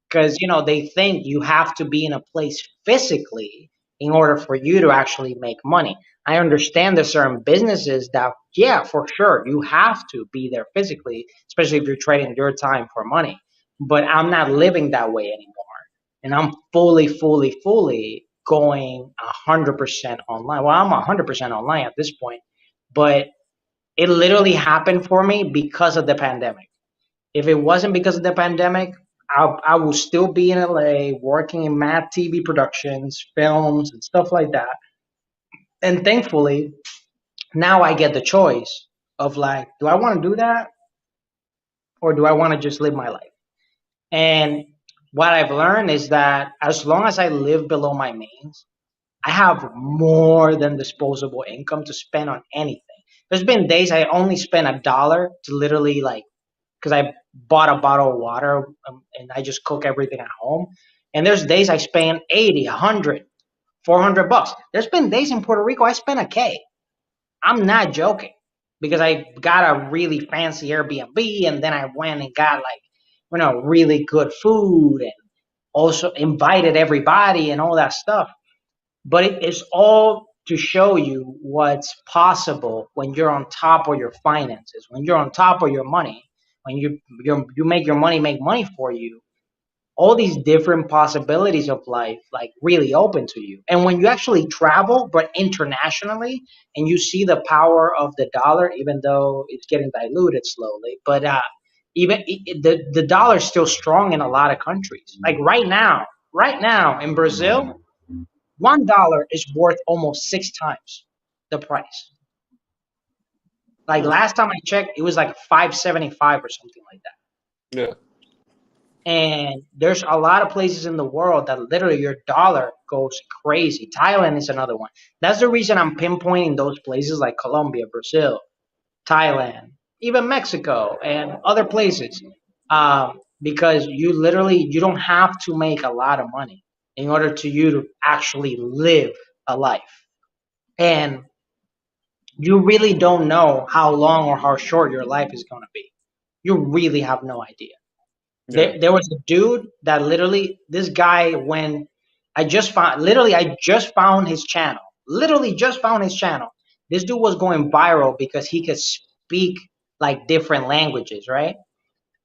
Because they think you have to be in a place physically in order for you to actually make money. I understand there's certain businesses that, yeah, for sure, you have to be there physically, especially if you're trading your time for money. But I'm not living that way anymore, and I'm fully, fully, fully going 100% online. Well, I'm 100% online at this point, but it literally happened for me because of the pandemic. If it wasn't because of the pandemic, I will still be in LA working in mad TV productions, films, and stuff like that. And thankfully, now I get the choice of like, do I want to do that or do I want to just live my life? And what I've learned is that as long as I live below my means, I have more than disposable income to spend on anything. There's been days I only spend $1 to literally like, because I bought a bottle of water, and I just cook everything at home. And there's days I spend 80, 100, $400. There's been days in Puerto Rico I spent a K. I'm not joking, because I got a really fancy Airbnb, and then I went and got like, really good food, and also invited everybody and all that stuff. But it is all to show you what's possible when you're on top of your finances, when you're on top of your money, when you make your money make money for you. All these different possibilities of life like really open to you. And when you actually travel, but internationally, and you see the power of the dollar, even though it's getting diluted slowly, but even the dollar is still strong in a lot of countries. Like right now in Brazil, $1 is worth almost 6 times the price. Like last time I checked, it was like 5.75 or something like that. Yeah. And there's a lot of places in the world that literally your dollar goes crazy. Thailand is another one. That's the reason I'm pinpointing those places like Colombia, Brazil, Thailand, even Mexico, and other places. Because you don't have to make a lot of money in order to you to actually live a life. And you really don't know how long or how short your life is going to be. You really have no idea. Yeah. There was a dude that literally, this guy, when I just found his channel. Literally just found his channel. This dude was going viral because he could speak like different languages, right?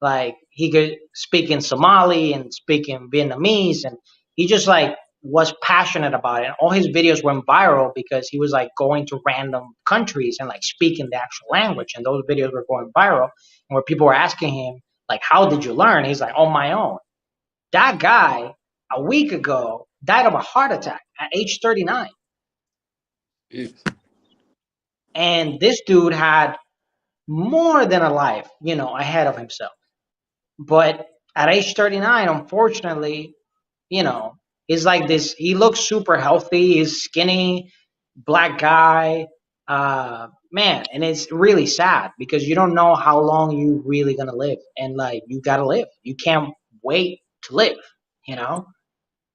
Like he could speak in Somali and speak in Vietnamese, and he just like was passionate about it. And all his videos went viral because he was like going to random countries and like speaking the actual language, and those videos were going viral. And where people were asking him like, "How did you learn?" He's like, "On my own." That guy a week ago died of a heart attack at age 39, Jeez. and this dude had more than a life, ahead of himself. But at age 39, unfortunately, you know, he's like this. He looks super healthy. He's skinny, black guy. Man, and it's really sad because you don't know how long you really gonna live, and like you gotta live. You can't wait to live, you know.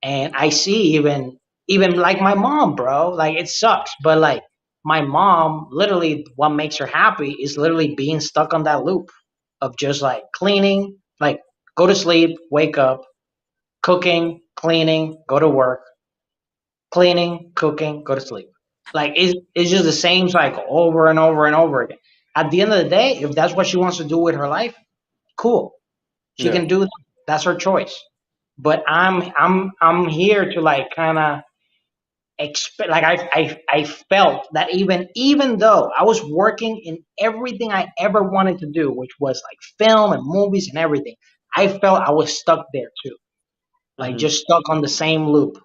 And I see even like my mom, bro. Like it sucks, but like my mom, literally, what makes her happy is literally being stuck on that loop of just like cleaning, like go to sleep, wake up, cooking, cleaning, go to work, cleaning, cooking, go to sleep. Like it's just the same cycle over and over and over again. At the end of the day, if that's what she wants to do with her life, cool. She Yeah. can do that. That's her choice. But I'm here to like kind of expect. Like I felt that even though I was working in everything I ever wanted to do, which was like film and movies and everything, I felt I was stuck there too. Like Hmm. just stuck on the same loop,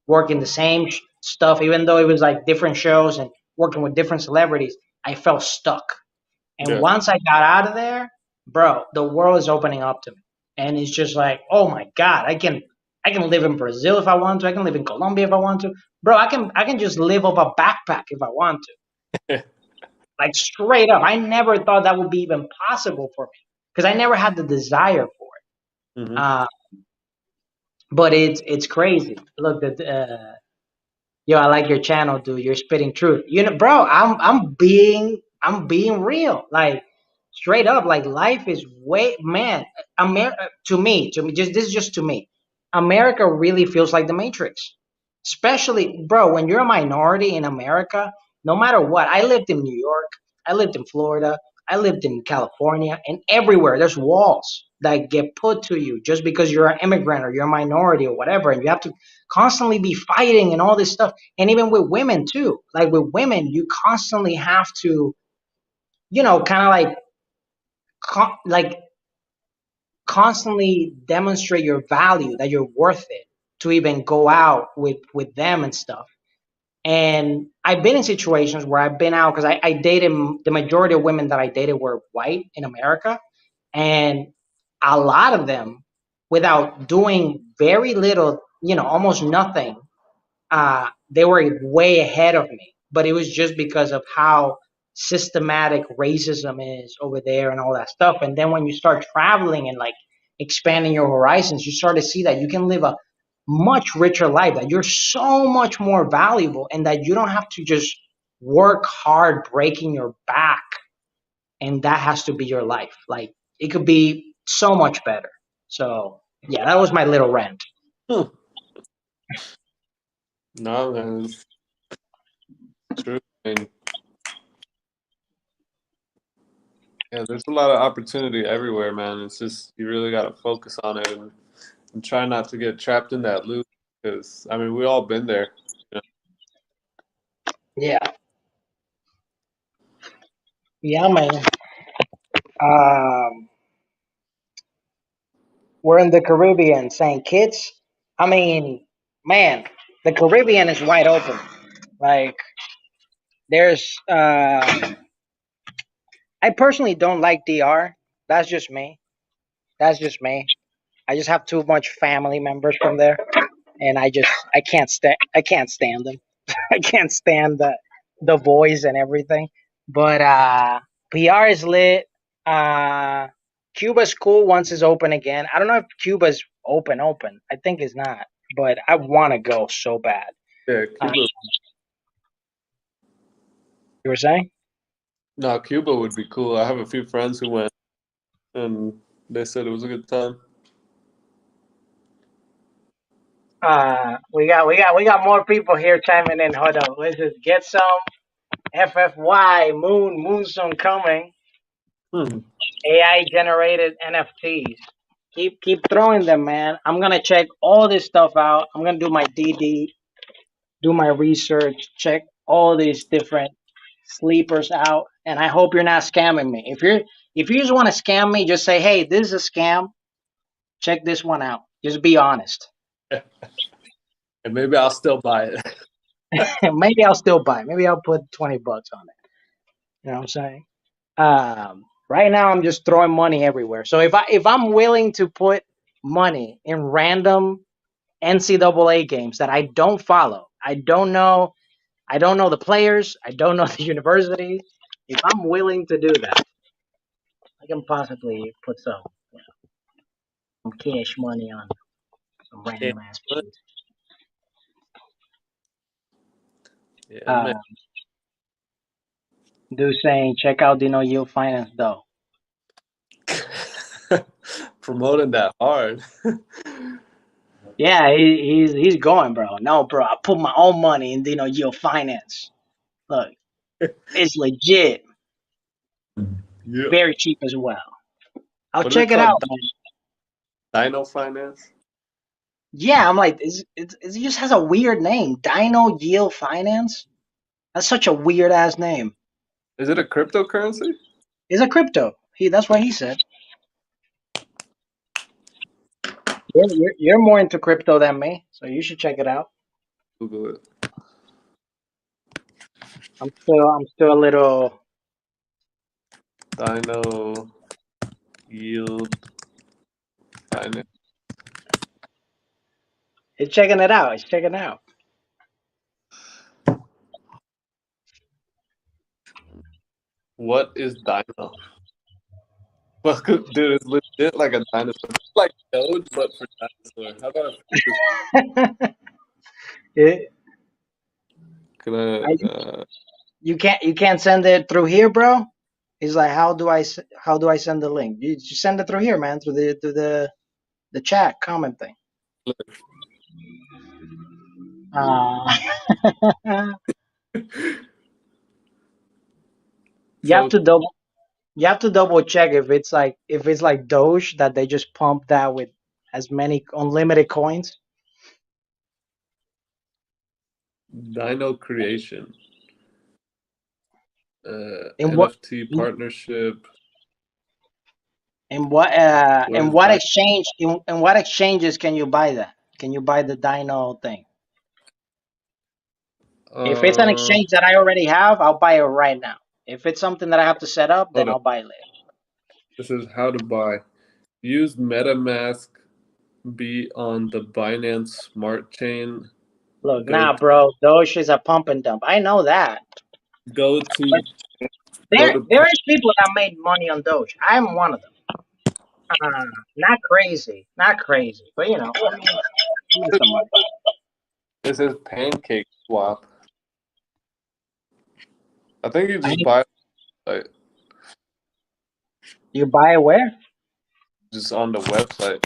working the same stuff, even though it was like different shows and working with different celebrities. I felt stuck. And Yeah. once I got out of there, bro, the world is opening up to me. And it's just like, oh my God, I can live in Brazil if I want to. I can live in Colombia if I want to. Bro, I can just live off a backpack if I want to. Like straight up. I never thought that would be even possible for me because I never had the desire for it. Hmm. But it's crazy. Look, yo, I like your channel, dude. You're spitting truth. You know, bro, I'm being real. Like straight up, like life is way man, to me, just this is just to me. America really feels like the Matrix. Especially, bro, when you're a minority in America, no matter what. I lived in New York, I lived in Florida, I lived in California, and everywhere there's walls that get put to you just because you're an immigrant or you're a minority or whatever, and you have to constantly be fighting and all this stuff. And even with women too, like with women, you constantly have to, kind of like like constantly demonstrate your value, that you're worth it, to even go out with them and stuff. And I've been in situations where I've been out because I dated, the majority of women that I dated were white in America, and a lot of them, without doing very little, almost nothing, they were way ahead of me. But it was just because of how systematic racism is over there and all that stuff. And then when you start traveling and like expanding your horizons, you start to see that you can live a much richer life, that you're so much more valuable, and that you don't have to just work hard breaking your back, and that has to be your life. Like it could be so much better. So yeah, that was my little rant. Hmm. No, man, it's true. And yeah, there's a lot of opportunity everywhere, man. It's just you really got to focus on it and try not to get trapped in that loop. Because I mean, we all been there. You Yeah, yeah, man. Um, we're in the Caribbean, St. Kitts. I mean, man, the Caribbean is wide open. Like, there's, I personally don't like DR. That's just me. That's just me. I just have too much family members from there, and I can't stand them. I can't stand the voice and everything. But PR is lit. Uh, Cuba's cool once it's open again. I don't know if Cuba's open. I think it's not, but I want to go so bad. yeah, Uh, Cuba. you were saying? No, Cuba would be cool. I have a few friends who went, and they said it was a good time. We got more people here chiming in. Hold on, let's just get some FFY Moonstone coming. Hmm. AI generated NFTs. Keep throwing them, man. I'm gonna check all this stuff out. I'm gonna do my DD, do my research, check all these different sleepers out, and I hope you're not scamming me. If you just want to scam me, just say, hey, this is a scam. Check this one out. Just be honest. And maybe I'll still buy it. Maybe I'll still buy. Maybe I'll put $20 on it. You know what I'm saying? Right now I'm just throwing money everywhere. So if I'm willing to put money in random NCAA games that I don't follow, I don't know I don't know the players. I don't know the university. If I'm willing to do that, I can possibly put some cash money on some Yeah, random ass man. shit. Yeah, man. Uh, do saying check out Dino Yield Finance though. Promoting that hard. Yeah, he's going, bro. No, bro, I put my own money in Dino Yield Finance. Look, it's legit, Yeah. very cheap as well. I'll What is it check it called? out, man. Dino Finance? Yeah, I'm like, it just has a weird name. Dino Yield Finance. That's such a weird ass name. Is it a cryptocurrency? It's a crypto. That's what he said. You're more into crypto than me, so you should check it out. Google it. I'm still a little. Dino Yield Finance. It's checking it out. It's checking it out. What is Dino? Well, dude, it's legit like a dinosaur. It's like Doge, but for dinosaur. How about I finish this? It, Can I? I, you can't send it through here, bro. He's like, how do I send the link? You just send it through here, man, through the chat comment thing. Uh, you have So to double check if it's like Doge that they just pump that with as many unlimited coins. Dino Creation, In what NFT partnership. in what What in is what Dino? exchange in what exchanges can you buy that? Can you buy the Dino thing? If it's an Uh, exchange that I already have, I'll buy it right now. If it's something that I have to set up, then Hold on. I'll buy it later. This is how to buy. Use MetaMask. Be on the Binance Smart Chain. Look, Go nah, bro, Doge is a pump and dump. I know that. go But to go there to there is people that made money on Doge. I'm one of them. Not crazy, not crazy, but I made some money. This is Pancake Swap. I think you just I, buy like you buy it where? just on the website.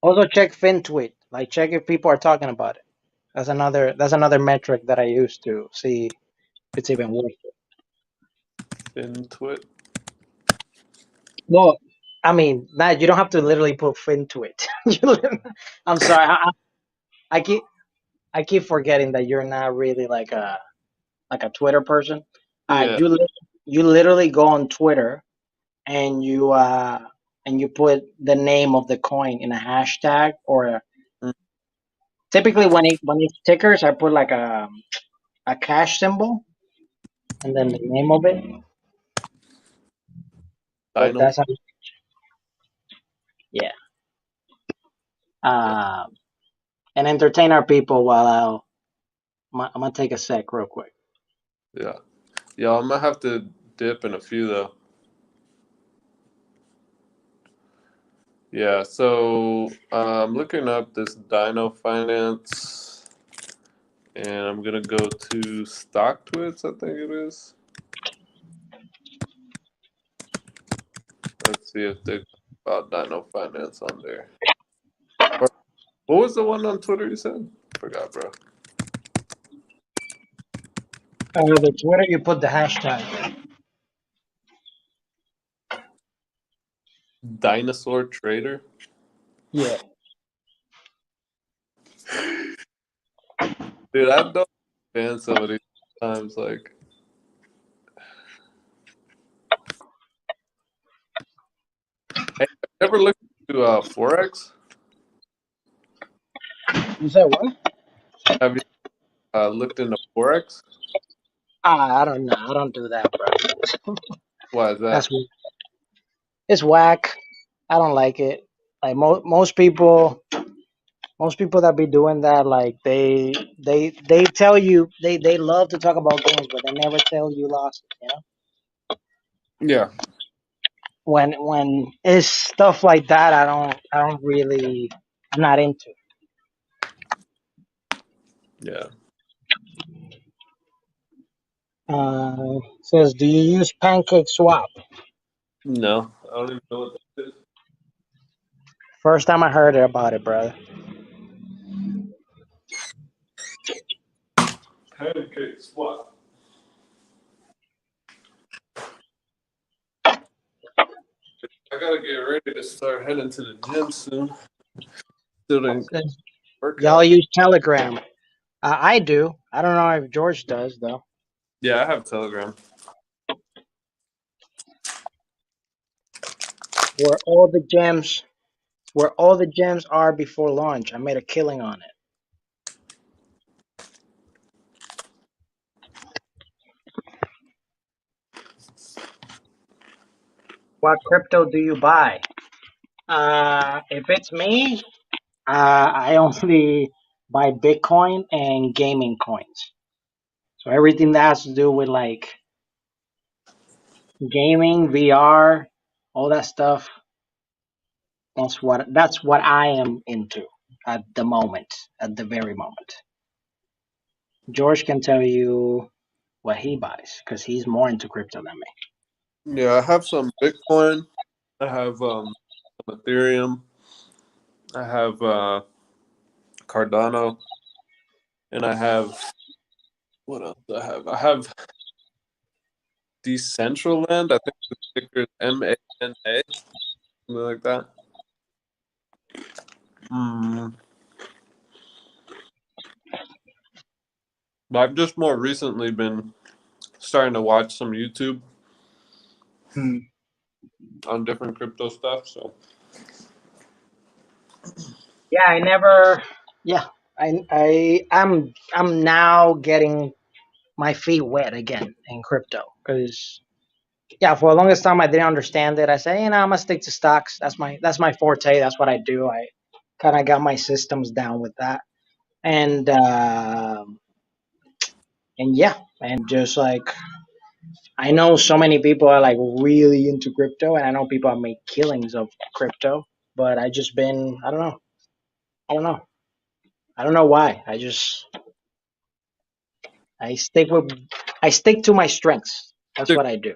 Also check FinTwit. Like check if people are talking about it. That's another metric that I use to see if it's even worth it. FinTwit. Well, I mean, you don't have to literally put FinTwit. I'm sorry. I keep I keep forgetting that you're not really like a Twitter person. Yeah. You literally go on Twitter and you put the name of the coin in a hashtag or Mm, typically when it's tickers, I put like a cash symbol and then the name of it. But Dino. that's how, yeah. Yeah. Um, and entertain our people while I'm gonna take a sec real quick. Yeah. Yeah. I'm gonna have to dip in a few though. Yeah. So I'm looking up this Dino Finance, and I'm gonna go to StockTwits. I think it is. Let's see if they got about Dino Finance on there. Or what was the one on Twitter you said? Forgot, bro. The Twitter, you put the hashtag. Dinosaur Trader. Yeah. Dude, I don't understand some of these times. Like, hey, have you ever looked into Forex? You said what? Have you looked into Forex? I don't know. I don't do that, bro. Why is that? That's it's whack. I don't like it. Like most people, Most people that be doing that, like they tell you they love to talk about games, but they never tell you losses. You know, Yeah, when it's stuff like that, I don't really, I'm not into. yeah. Says, do you use Pancake Swap? No, I don't even know what that is. First time I heard about it, brother. Pancake swap. I gotta get ready to start heading to the gym soon. Still didn't Says, work y'all out. use Telegram. I do. I don't know if George does though. Yeah, I have Telegram. Where all the gems, where all the gems are before launch. I made a killing on it. What crypto do you buy? If it's me, I only buy Bitcoin and gaming coins. So everything that has to do with like gaming, VR, all that stuff, that's what I am into at the moment, at the very moment. George can tell you what he buys because he's more into crypto than me. Yeah, I have some Bitcoin. I have some Ethereum. I have Cardano, and I have what else do I have? I have Decentraland. I think the ticker is MANA, something like that. Mm. But I've just more recently been starting to watch some YouTube Hmm. on different crypto stuff. So Yeah, I never. Yeah, I'm now getting my feet wet again in crypto because yeah, for the longest time I didn't understand it. I said, I'm gonna stick to stocks. That's my forte. That's what I do. I kind of got my systems down with that, and and yeah, and just like I know so many people are like really into crypto, and I know people have made killings of crypto, but I just been I don't know. I don't know. I don't know why. I stick with I stick to my strengths. That's what I do.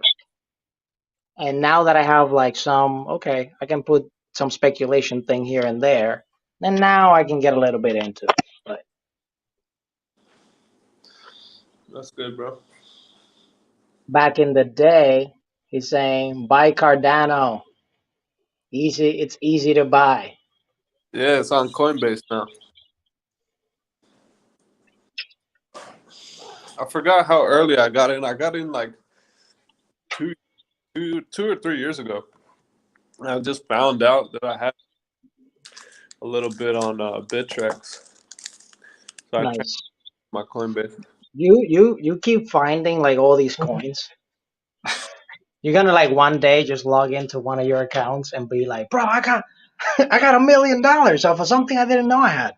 And now that I have like some, okay, I can put some speculation thing here and there. And now I can get a little bit into it. But that's good, bro. back in the day, he's saying buy Cardano. Easy, it's easy to buy. Yeah, it's on Coinbase now. I forgot how early I got in. I got in like two, 2 or 3 years ago. And I just found out that I had a little bit on Bittrex, so I checked Nice. my Coinbase. You keep finding like all these coins. You're gonna like one day just log into one of your accounts and be like, bro, I got $1 million off of something I didn't know I had.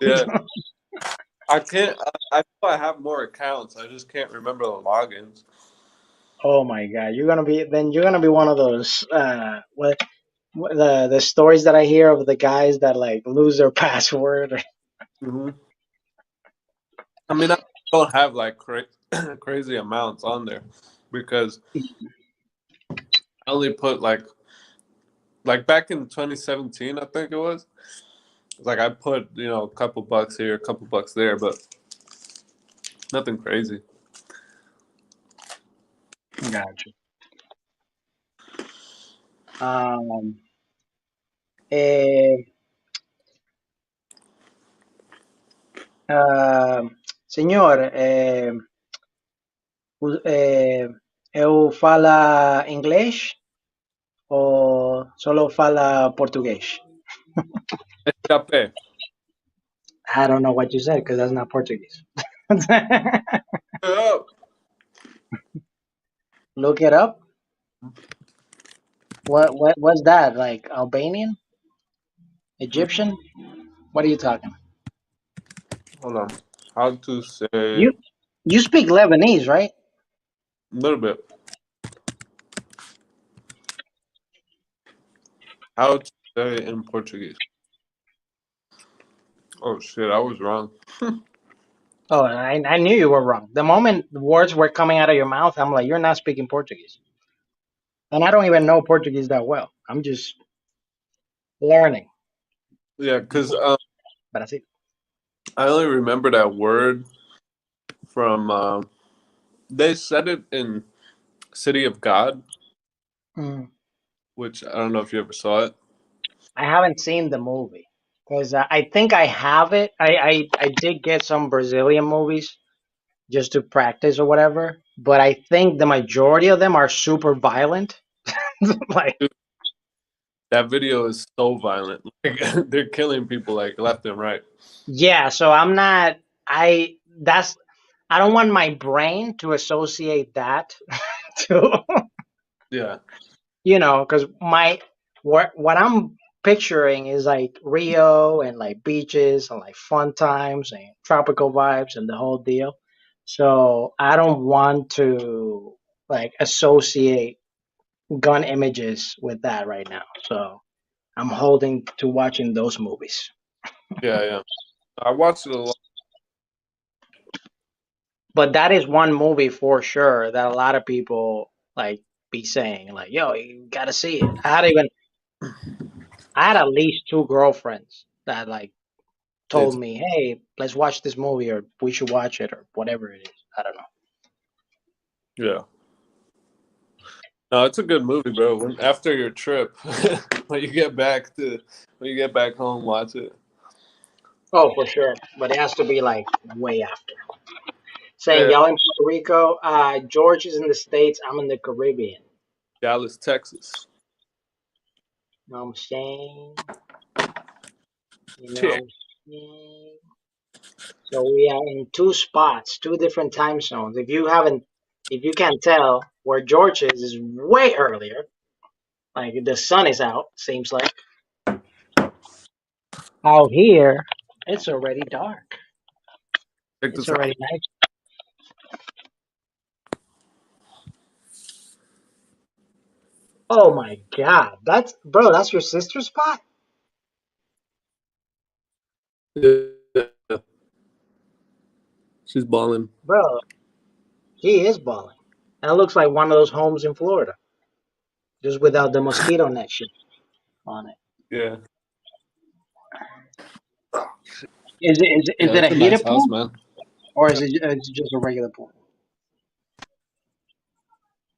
Yeah, I can't. I know I have more accounts. I just can't remember the logins. Oh my god, you're gonna be one of those what the stories that I hear of the guys that like lose their password. Hmm. I mean, I don't have like crazy amounts on there because I only put like back in 2017, I think it was. Like I put a couple bucks here, a couple bucks there, but nothing crazy. Gotcha. Um, eh, ah, Senhor, eu fala inglês ou solo fala português? Escapé. I don't know what you said because that's not Portuguese. Oh. Look it up. What's that? Like Albanian? Egyptian? What are you talking? Hold on. How to say a You you speak Lebanese, right? little bit. How to say in Portuguese. Oh shit, I was wrong. Oh, I knew you were wrong. The moment the words were coming out of your mouth, I'm like, you're not speaking Portuguese. And I don't even know Portuguese that well. I'm just learning. Yeah, because But that's it. I only remember that word from. They said it in City of God, Mm. which I don't know if you ever saw it. I haven't seen the movie because I think I have it. I did get some Brazilian movies just to practice or whatever, but I think the majority of them are super violent. Like, Dude, that video is so violent. Like they're killing people like left and right. yeah, so I'm not. That's. I don't want my brain to associate that to Yeah, because what I'm picturing is like Rio and like beaches and like fun times and tropical vibes and the whole deal. So I don't want to like associate gun images with that right now. So I'm holding to watching those movies. yeah, yeah. I watched it a lot. But that is one movie for sure that a lot of people like be saying like, "Yo, you gotta see it." I had at least two girlfriends that like They told me, "Hey, let's watch this movie, or we should watch it, or whatever it is." I don't know. yeah. No, it's a good movie, bro. After your trip, when you get back to when you get back home, watch it. Oh, for sure, but it has to be like way after. Saying Yeah, y'all in Puerto Rico, George is in the States. I'm in the Caribbean. Dallas, Texas. You know what I'm saying? You know Yeah. what I'm saying? So we are in two spots, two different time zones. If you can't tell, where George is way earlier. Like the sun is out. Seems like out here, it's already dark. Check It's this out. already night. Oh my god, that's bro. That's your sister's spot, Yeah. She's balling. bro. He is balling. That looks like one of those homes in Florida, just without the mosquito net shit on it. Yeah. Is Yeah, it a it's a nice heated house, pool man. or is it just a regular pool?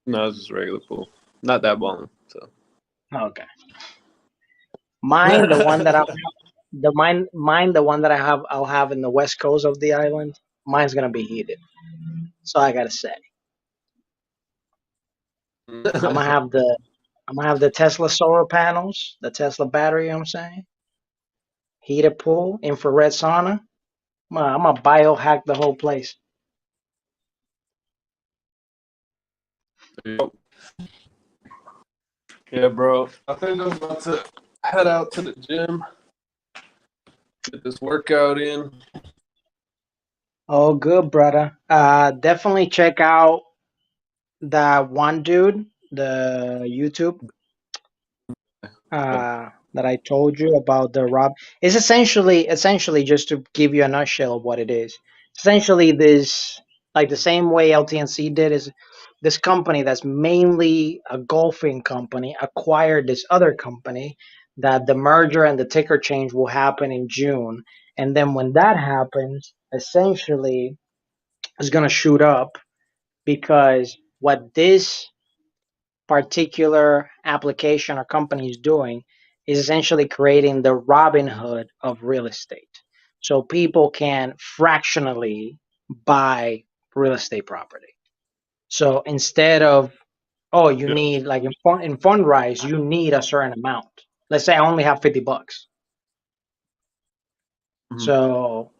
No, it's just a regular pool. Not that balling. So. Okay. Mine, the one that the one that I'll have in the west coast of the island. Mine's gonna be heated. So I gotta say, I'm gonna have the I'm gonna have the Tesla solar panels, the Tesla battery. You know what I'm saying, heated pool, infrared sauna. I'm gonna biohack the whole place. Yeah, bro. I think I'm about to head out to the gym, get this workout in. Oh, good, brother. Definitely check out that one dude, the YouTube that I told you about the rob. It's essentially just to give you a nutshell of what it is. Essentially, this like the same way LTNC did is this company that's mainly a golfing company acquired this other company that the merger and the ticker change will happen in June. And then when that happens, essentially it's going to shoot up because what this particular application or company is doing is essentially creating the Robin Hood of real estate. So people can fractionally buy real estate property. So instead of, oh, you Yeah. need like in Fundrise, you need a certain amount. Let's say I only have $50. Mhm. So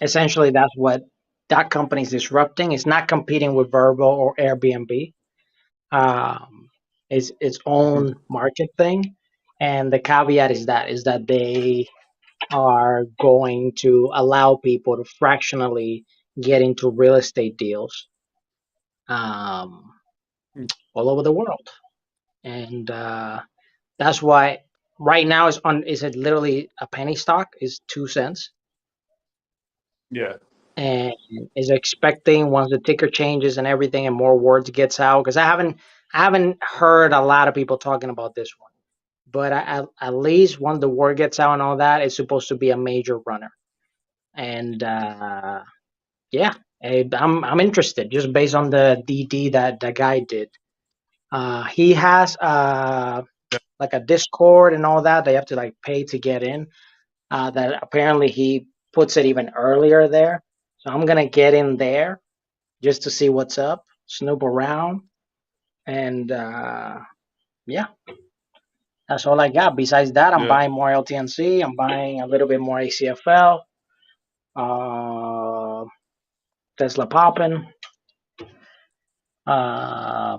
essentially that's what that company is disrupting. It's not competing with Verbo or Airbnb. um, its Mhm. own market thing. And the caveat is that they are going to allow people to fractionally get into real estate deals um, all over the world, and that's why right now is it literally a penny stock is 2 cents, Yeah. and is expecting once the ticker changes and everything and more words gets out because I haven't heard a lot of people talking about this one, but at least once the word gets out and all that, it's supposed to be a major runner, and yeah, I'm interested just based on the DD that the guy did. He has like a Discord and all that. They have to like pay to get in. That apparently he puts it even earlier there. So I'm gonna get in there just to see what's up, snoop around, and yeah, that's all I got. Besides that, I'm Yeah. buying more LTNC. I'm buying a little bit more ACFL. Uh, Tesla popping. Uh,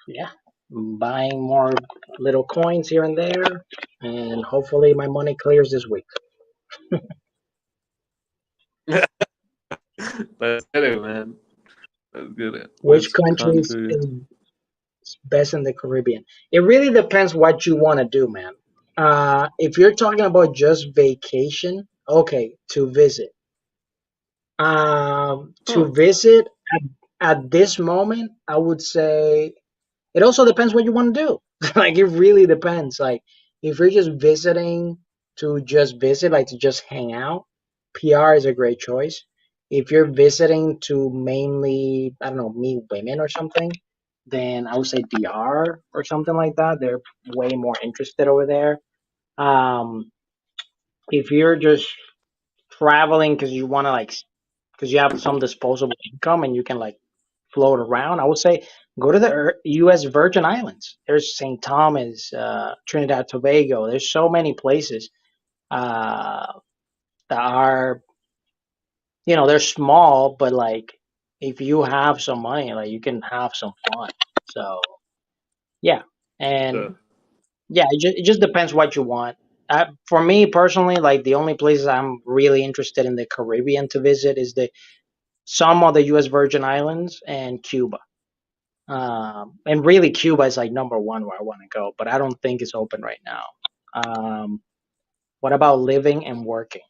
yeah, buying more little coins here and there, and hopefully my money clears this week. Let's get it, man. Let's get it. Which Which countries country? is best in the Caribbean? It really depends what you want to do, man. If you're talking about just vacation, okay, to visit. Huh. To visit at this moment, I would say it also depends what you want to do. Like it really depends. Like if you're just visiting to just visit, like to just hang out, PR is a great choice. If you're visiting to mainly, I don't know, meet women or something, then I would say DR or something like that. They're way more interested over there. Um, if you're just traveling because you want to like, because you have some disposable income and you can like float around, I would say go to the U.S. Virgin Islands. There's St. Thomas, Trinidad Tobago. There's so many places uh, that are, they're small, but like if you have some money, like you can have some fun. So yeah, and The yeah, it just depends what you want. For me personally, like the only places I'm really interested in the Caribbean to visit is the some of the U.S. Virgin Islands and Cuba. And really, Cuba is like number one where I want to go, but I don't think it's open right now. What about living and working?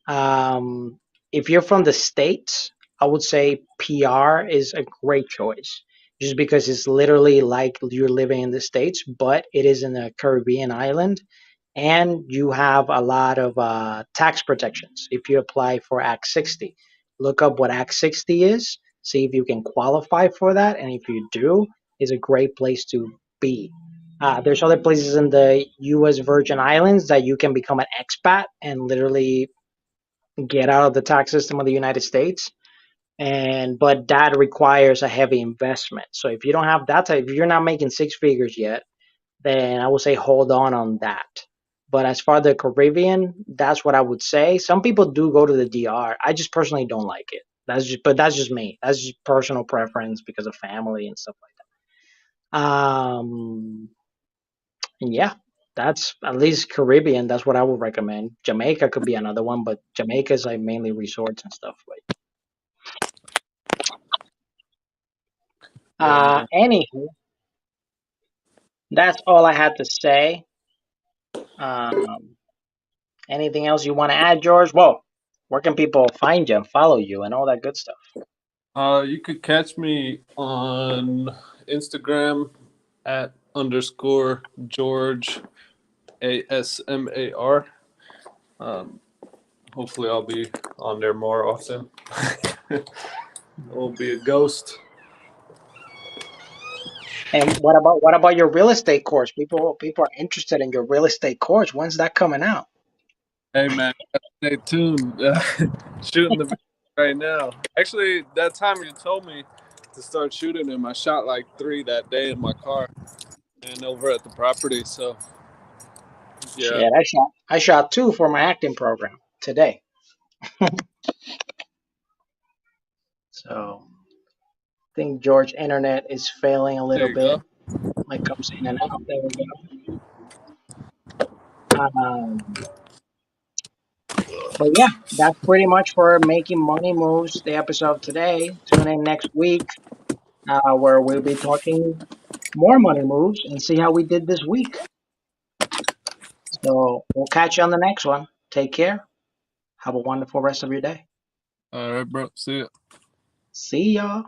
Um, if you're from the States, I would say PR is a great choice just because it's literally like you're living in the States, but it is in a Caribbean island and you have a lot of tax protections if you apply for Act 60. Look up what Act 60 is, see if you can qualify for that, and if you do, it's a great place to be. There's other places in the U.S. Virgin Islands that you can become an expat and literally get out of the tax system of the United States. And but that requires a heavy investment. So if you don't have that type, if you're not making six figures yet, then I would say hold on that. But as far as the Caribbean, that's what I would say. Some people do go to the DR. I just personally don't like it. That's just me. That's just personal preference because of family and stuff like that. And yeah, that's at least Caribbean. That's what I would recommend. Jamaica could be another one, but Jamaica is like mainly resorts and stuff. Like, yeah, man. anywho, that's all I had to say. Um, Anything else you want to add, George? Well, where can people find you and follow you and all that good stuff? You could catch me on Instagram at underscore George ASMAR. Um, Hopefully, I'll be on there more often. I won't be a ghost. And what about your real estate course? People are interested in your real estate course. When's that coming out? Hey, man, stay tuned. Shooting the video right now. Actually, that time you told me to start shooting them, I shot like three that day in my car and over at the property. So, yeah. Shit, I shot two for my acting program today. So I think George internet is failing a There little you go. bit. Like comes in and out. There we go. Um, but yeah, that's pretty much for making money moves. The episode today. Tune in next week, where we'll be talking more money moves and see how we did this week. So we'll catch you on the next one. Take care. Have a wonderful rest of your day. All right, bro. See ya. See ya.